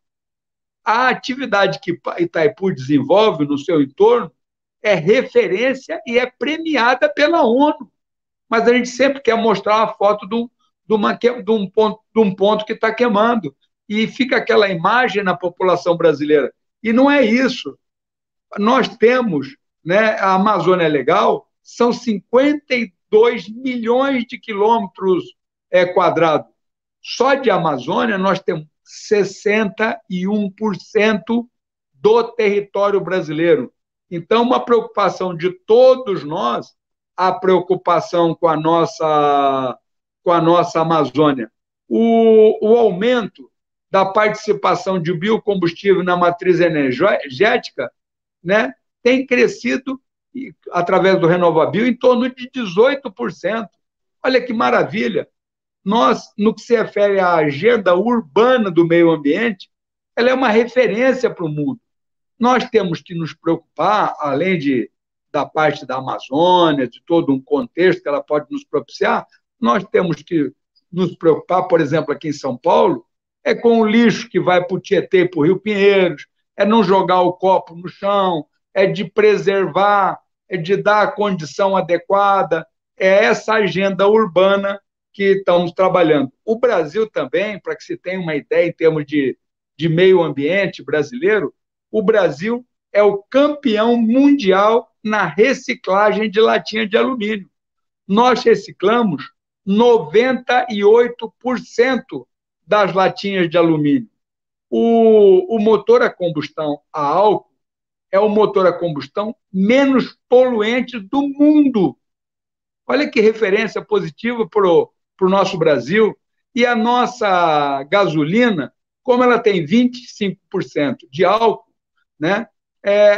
A atividade que Itaipu desenvolve no seu entorno é referência e é premiada pela ONU. Mas a gente sempre quer mostrar uma foto de um ponto que está queimando. E fica aquela imagem na população brasileira. E não é isso. Nós temos, né, a Amazônia Legal, são 52 milhões de quilômetros quadrados. Só de Amazônia nós temos 61% do território brasileiro. Então, uma preocupação de todos nós, a preocupação com a nossa Amazônia. O aumento da participação de biocombustível na matriz energética, né, tem crescido, através do RenovaBio, em torno de 18%. Olha que maravilha! Nós, no que se refere à agenda urbana do meio ambiente, ela é uma referência para o mundo. Nós temos que nos preocupar, além de da parte da Amazônia, de todo um contexto que ela pode nos propiciar, nós temos que nos preocupar, por exemplo, aqui em São Paulo, é com o lixo que vai para o Tietê e para o Rio Pinheiros, é não jogar o copo no chão, é de preservar, é de dar a condição adequada, é essa agenda urbana que estamos trabalhando. O Brasil também, para que se tenha uma ideia em termos de meio ambiente brasileiro, o Brasil é o campeão mundial na reciclagem de latinha de alumínio. Nós reciclamos 98% das latinhas de alumínio. O motor a combustão a álcool é o motor a combustão menos poluente do mundo. Olha que referência positiva para o nosso Brasil. E a nossa gasolina, como ela tem 25% de álcool, né,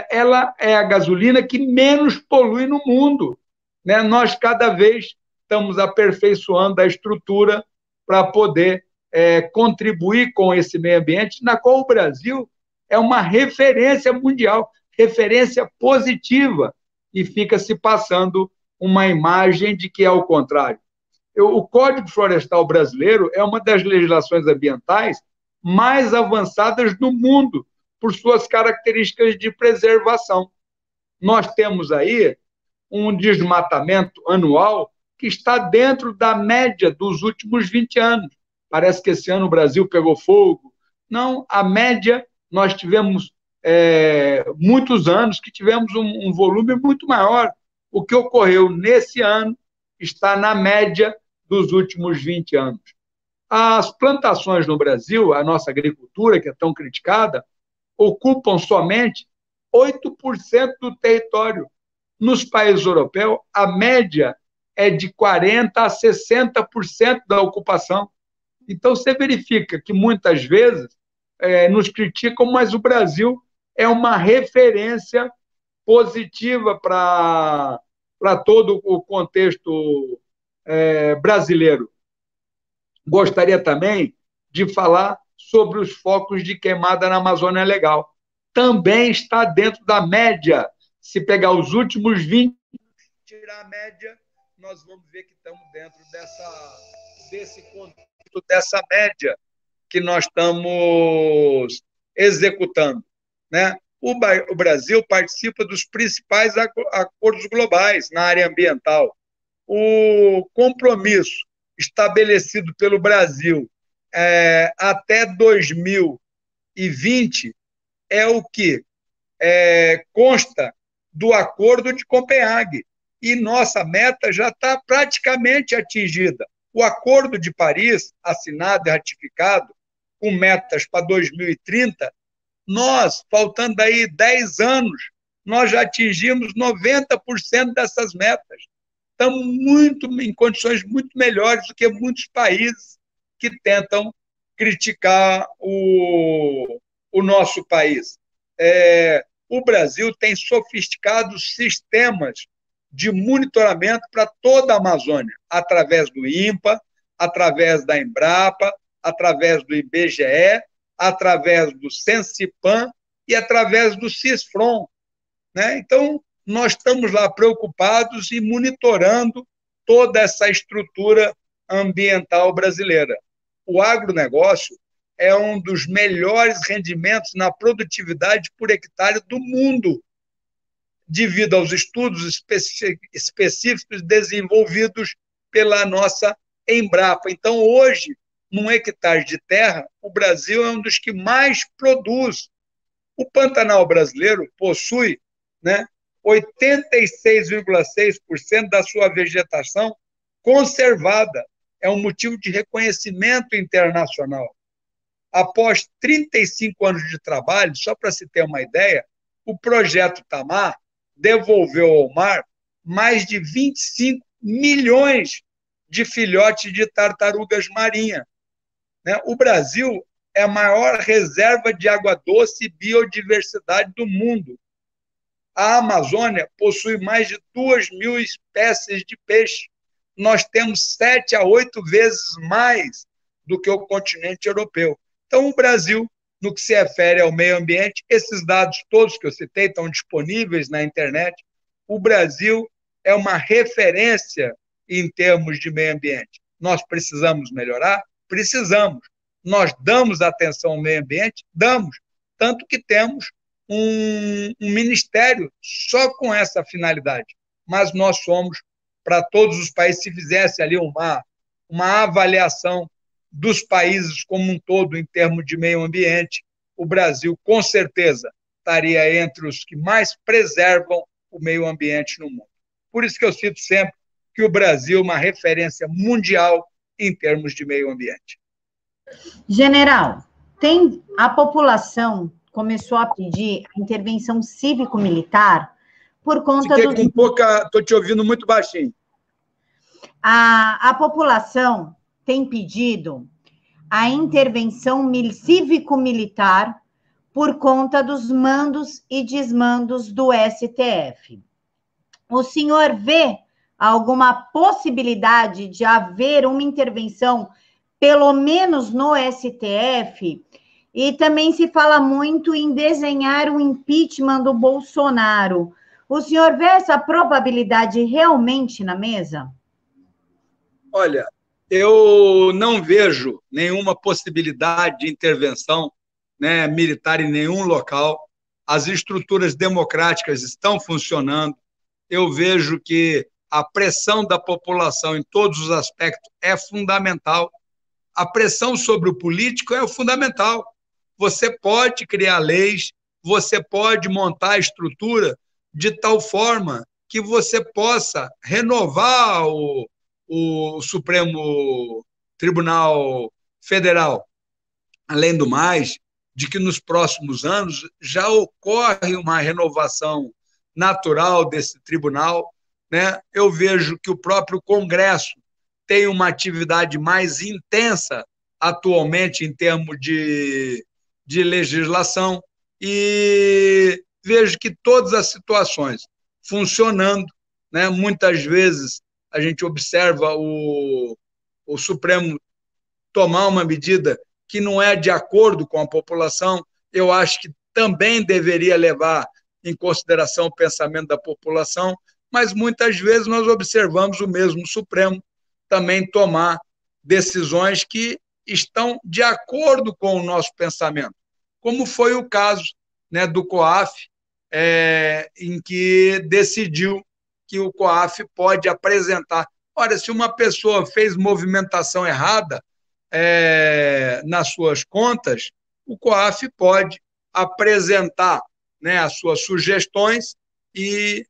ela é a gasolina que menos polui no mundo. Né? Nós, cada vez, estamos aperfeiçoando a estrutura para poder contribuir com esse meio ambiente, na qual o Brasil é uma referência mundial, referência positiva, e fica se passando uma imagem de que é o contrário. O Código Florestal Brasileiro é uma das legislações ambientais mais avançadas do mundo, por suas características de preservação. Nós temos aí um desmatamento anual que está dentro da média dos últimos 20 anos. Parece que esse ano o Brasil pegou fogo. Não, a média, nós tivemos muitos anos que tivemos um volume muito maior. O que ocorreu nesse ano está na média dos últimos 20 anos. As plantações no Brasil, a nossa agricultura, que é tão criticada, ocupam somente 8% do território. Nos países europeus, a média é de 40% a 60% da ocupação. Então, você verifica que, muitas vezes, nos criticam, mas o Brasil é uma referência positiva para todo o contexto brasileiro. Gostaria também de falar sobre os focos de queimada na Amazônia Legal. Também está dentro da média. Se pegar os últimos 20, tirar a média, nós vamos ver que estamos dentro desse contexto, dessa média que nós estamos executando. Né? O Brasil participa dos principais acordos globais na área ambiental. O compromisso estabelecido pelo Brasil até 2020 é o que consta do Acordo de Copenhague. E nossa meta já está praticamente atingida. O Acordo de Paris, assinado e ratificado, com metas para 2030, nós, faltando aí 10 anos, nós já atingimos 90% dessas metas. Estamos em condições muito melhores do que muitos países que tentam criticar o nosso país. O Brasil tem sofisticados sistemas de monitoramento para toda a Amazônia, através do INPA, através da Embrapa, através do IBGE, através do Sensipan e através do CISFRON. Né? Então, nós estamos lá preocupados e monitorando toda essa estrutura ambiental brasileira. O agronegócio é um dos melhores rendimentos na produtividade por hectare do mundo, devido aos estudos específicos desenvolvidos pela nossa Embrapa. Então, hoje, num hectare de terra, o Brasil é um dos que mais produz. O Pantanal brasileiro possui 86,6% da sua vegetação conservada. É um motivo de reconhecimento internacional. Após 35 anos de trabalho, só para se ter uma ideia, o Projeto Tamar devolveu ao mar mais de 25 milhões de filhotes de tartarugas marinhas. O Brasil é a maior reserva de água doce e biodiversidade do mundo. A Amazônia possui mais de 2.000 espécies de peixe. Nós temos 7 a 8 vezes mais do que o continente europeu. Então, o Brasil, no que se refere ao meio ambiente, esses dados todos que eu citei estão disponíveis na internet. o Brasil é uma referência em termos de meio ambiente. Nós precisamos melhorar? Precisamos. Nós damos atenção ao meio ambiente? Damos. Tanto que temos um ministério só com essa finalidade. Mas nós somos, para todos os países, se fizesse ali uma avaliação dos países como um todo em termos de meio ambiente, o Brasil, com certeza, estaria entre os que mais preservam o meio ambiente no mundo. Por isso que eu cito sempre que o Brasil é uma referência mundial em termos de meio ambiente. General, a população começou a pedir a intervenção cívico-militar por conta Fiquei com pouca... Estou te ouvindo muito baixinho. A população tem pedido a intervenção cívico-militar por conta dos mandos e desmandos do STF. O senhor vê alguma possibilidade de haver uma intervenção, pelo menos no STF? E também se fala muito em desenhar o impeachment do Bolsonaro. O senhor vê essa probabilidade realmente na mesa? Olha, eu não vejo nenhuma possibilidade de intervenção, né, militar em nenhum local. As estruturas democráticas estão funcionando. Eu vejo que a pressão da população em todos os aspectos é fundamental. A pressão sobre o político é o fundamental. Você pode criar leis, você pode montar a estrutura de tal forma que você possa renovar o Supremo Tribunal Federal. Além do mais, de que nos próximos anos já ocorre uma renovação natural desse tribunal, né? Eu vejo que o próprio Congresso tem uma atividade mais intensa atualmente em termos de legislação e vejo que todas as situações funcionando, né? Muitas vezes a gente observa o Supremo tomar uma medida que não é de acordo com a população. Eu acho que também deveria levar em consideração o pensamento da população, mas muitas vezes nós observamos o mesmo Supremo também tomar decisões que estão de acordo com o nosso pensamento, como foi o caso, né, do COAF, em que decidiu que o COAF pode apresentar. Ora, se uma pessoa fez movimentação errada nas suas contas, o COAF pode apresentar, né, as suas sugestões e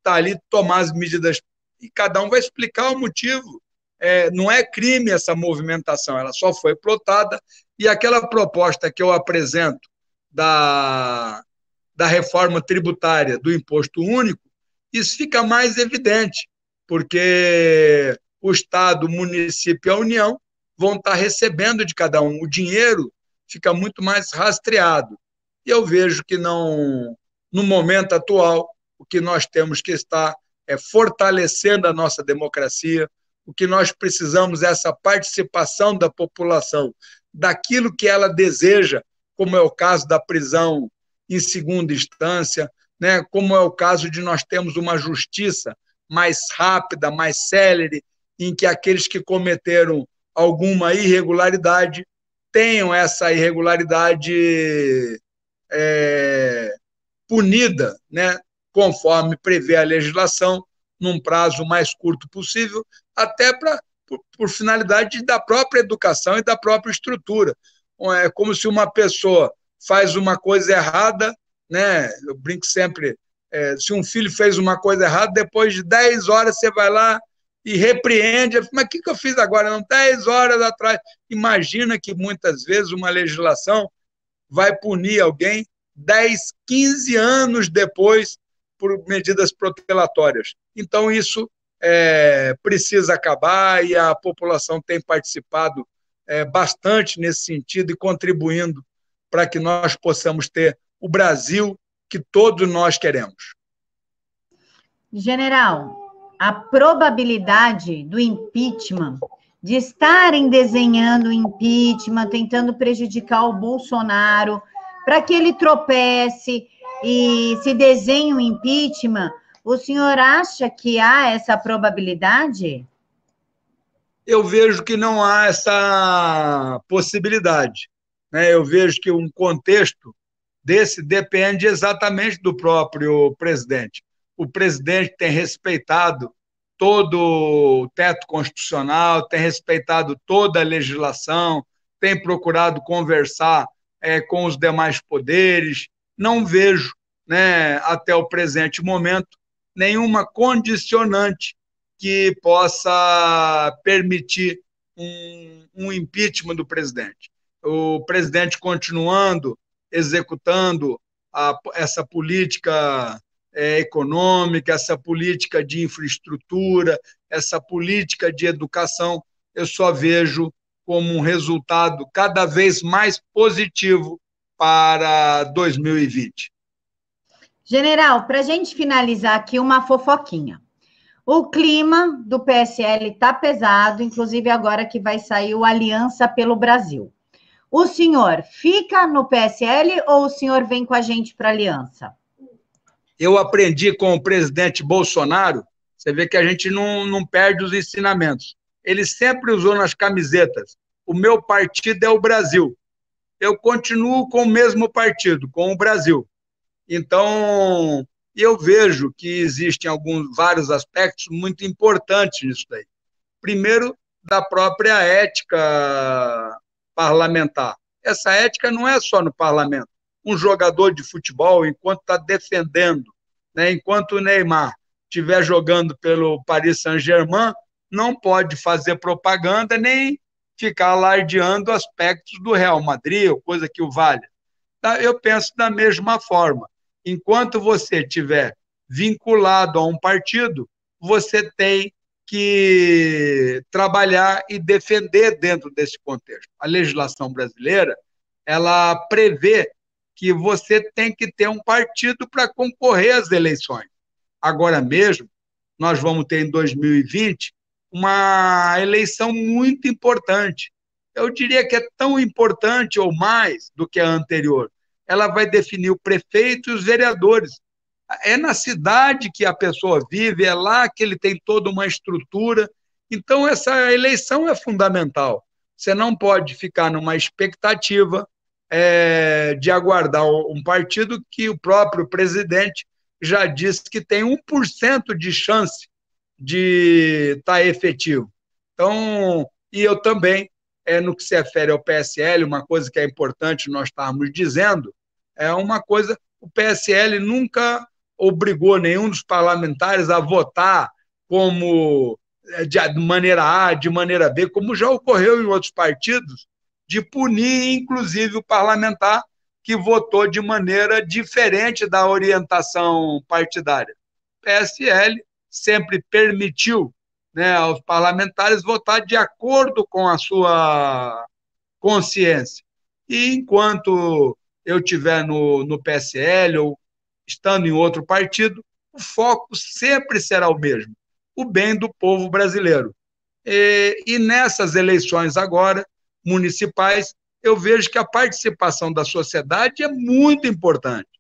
ali tomar as medidas. E cada um vai explicar o motivo. Não é crime essa movimentação, ela só foi plotada. E aquela proposta que eu apresento da reforma tributária do imposto único, isso fica mais evidente, porque o Estado, o município e a União vão estar recebendo de cada um. O dinheiro fica muito mais rastreado. E eu vejo que não, no momento atual, o que nós temos que estar fortalecendo a nossa democracia. O que nós precisamos é essa participação da população daquilo que ela deseja, como é o caso da prisão em segunda instância, né? Como é o caso de nós termos uma justiça mais rápida, mais célere, em que aqueles que cometeram alguma irregularidade tenham essa irregularidade punida, né, conforme prevê a legislação, num prazo mais curto possível, até por finalidade da própria educação e da própria estrutura. É como se uma pessoa faz uma coisa errada, né? Eu brinco sempre, se um filho fez uma coisa errada, depois de 10 horas você vai lá e repreende, mas o que eu fiz agora? Não, 10 horas atrás. Imagina que muitas vezes uma legislação vai punir alguém 10, 15 anos depois por medidas protelatórias. Então, isso precisa acabar e a população tem participado bastante nesse sentido e contribuindo para que nós possamos ter o Brasil que todos nós queremos. General, a probabilidade do impeachment, de estarem desenhando o impeachment, tentando prejudicar o Bolsonaro, para que ele tropece e se desenhe o impeachment, O senhor acha que há essa probabilidade? Eu vejo que não há essa possibilidade, né? Eu vejo que um contexto desse depende exatamente do próprio presidente. O presidente tem respeitado todo o teto constitucional, tem respeitado toda a legislação, tem procurado conversar com os demais poderes. Não vejo, né, até o presente momento, nenhuma condicionante que possa permitir um impeachment do presidente. O presidente continuando executando essa política econômica, essa política de infraestrutura, essa política de educação, eu só vejo como um resultado cada vez mais positivo para 2020. General, para a gente finalizar aqui, uma fofoquinha. O clima do PSL está pesado, inclusive agora que vai sair o Aliança pelo Brasil. O senhor fica no PSL ou o senhor vem com a gente para a Aliança? Eu aprendi com o presidente Bolsonaro, você vê que a gente não perde os ensinamentos. Ele sempre usou nas camisetas: o meu partido é o Brasil. Eu continuo com o mesmo partido, com o Brasil. Então, eu vejo que existem vários aspectos muito importantes nisso daí. Primeiro, da própria ética parlamentar. Essa ética não é só no parlamento. Um jogador de futebol, enquanto está defendendo, né, enquanto o Neymar estiver jogando pelo Paris Saint-Germain, não pode fazer propaganda nem ficar alardeando aspectos do Real Madrid, ou coisa que o valha. Eu penso da mesma forma. Enquanto você estiver vinculado a um partido, você tem que trabalhar e defender dentro desse contexto. A legislação brasileira, ela prevê que você tem que ter um partido para concorrer às eleições. Agora mesmo, nós vamos ter em 2020 uma eleição muito importante. Eu diria que é tão importante ou mais do que a anterior. Ela vai definir o prefeito e os vereadores. É na cidade que a pessoa vive, é lá que ele tem toda uma estrutura. Então, essa eleição é fundamental. Você não pode ficar numa expectativa de aguardar um partido que o próprio presidente já disse que tem 1% de chance de estar efetivo. Então, e eu também, no que se refere ao PSL, uma coisa que é importante nós estarmos dizendo, é uma coisa, o PSL nunca obrigou nenhum dos parlamentares a votar como de maneira A, de maneira B, como já ocorreu em outros partidos, de punir, inclusive, o parlamentar que votou de maneira diferente da orientação partidária. O PSL sempre permitiu, né, aos parlamentares votar de acordo com a sua consciência. E enquanto eu estiver no PSL ou estando em outro partido, o foco sempre será o mesmo: o bem do povo brasileiro. E nessas eleições agora, municipais, eu vejo que a participação da sociedade é muito importante,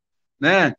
né?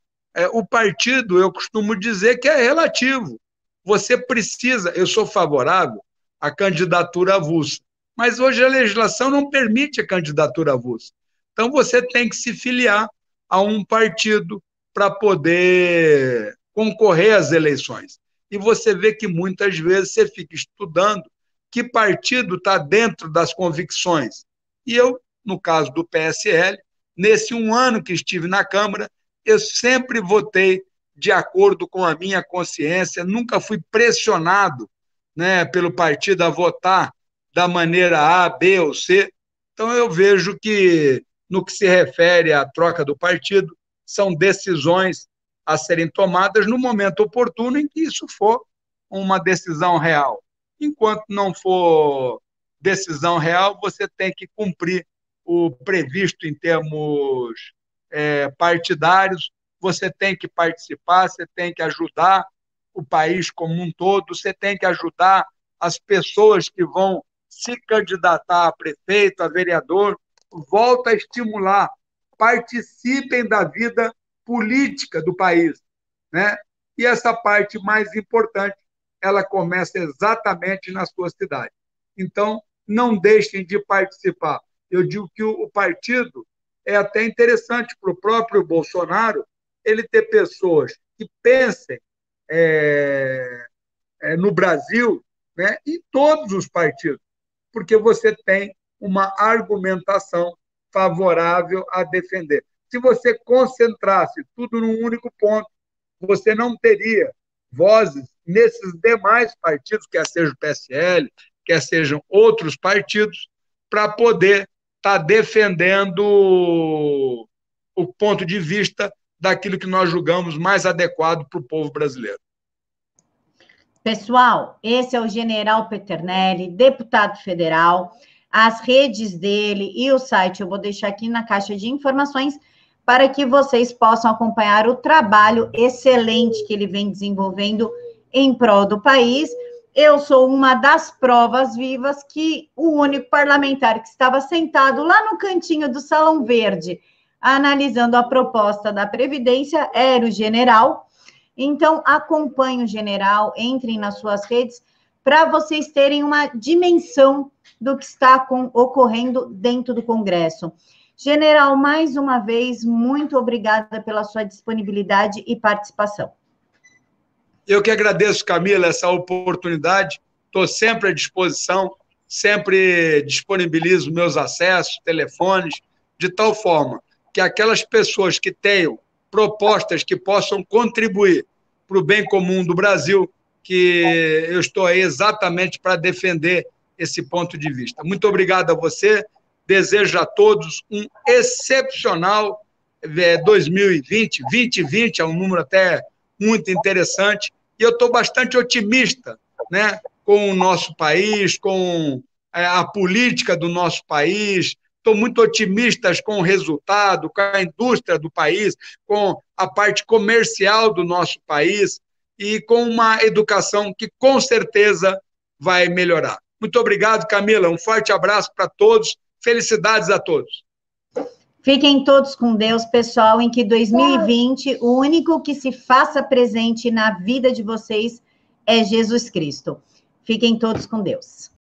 O partido, eu costumo dizer que é relativo. Você precisa, eu sou favorável à candidatura avulsa, mas hoje a legislação não permite a candidatura avulsa. Então você tem que se filiar a um partido para poder concorrer às eleições. E você vê que muitas vezes você fica estudando que partido está dentro das convicções. E eu, no caso do PSL, nesse 1 ano que estive na Câmara, eu sempre votei de acordo com a minha consciência, nunca fui pressionado, né, pelo partido a votar da maneira A, B ou C. Então, eu vejo que, no que se refere à troca do partido, são decisões a serem tomadas no momento oportuno em que isso for uma decisão real. Enquanto não for decisão real, você tem que cumprir o previsto em termos partidários, você tem que participar, você tem que ajudar o país como um todo, você tem que ajudar as pessoas que vão se candidatar a prefeito, a vereador, volta a estimular, participem da vida política do país, né? E essa parte mais importante, ela começa exatamente na sua cidade. Então, não deixem de participar. Eu digo que o partido é até interessante para o próprio Bolsonaro ele ter pessoas que pensem no Brasil, né, em todos os partidos, porque você tem uma argumentação favorável a defender. Se você concentrasse tudo num único ponto, você não teria vozes nesses demais partidos, quer seja o PSL, quer sejam outros partidos, para poder estar defendendo o ponto de vista daquilo que nós julgamos mais adequado para o povo brasileiro. Pessoal, esse é o General Peternelli, deputado federal. As redes dele e o site eu vou deixar aqui na caixa de informações para que vocês possam acompanhar o trabalho excelente que ele vem desenvolvendo em prol do país. Eu sou uma das provas vivas que o único parlamentar que estava sentado lá no cantinho do Salão Verde, analisando a proposta da Previdência, era o general. Então, acompanhe o general, entrem nas suas redes, para vocês terem uma dimensão do que está ocorrendo dentro do Congresso. General, mais uma vez, muito obrigada pela sua disponibilidade e participação. Eu que agradeço, Camila, essa oportunidade. Estou sempre à disposição, sempre disponibilizo meus acessos, telefones, de tal forma que aquelas pessoas que tenham propostas que possam contribuir para o bem comum do Brasil, que eu estou aí exatamente para defender esse ponto de vista. Muito obrigado a você, desejo a todos um excepcional 2020, 2020 é um número até muito interessante, e eu estou bastante otimista, né, com o nosso país, com a política do nosso país. Estou muito otimista com o resultado, com a indústria do país, com a parte comercial do nosso país e com uma educação que, com certeza, vai melhorar. Muito obrigado, Camila. Um forte abraço para todos. Felicidades a todos. Fiquem todos com Deus, pessoal, em que 2020, o único que se faça presente na vida de vocês é Jesus Cristo. Fiquem todos com Deus.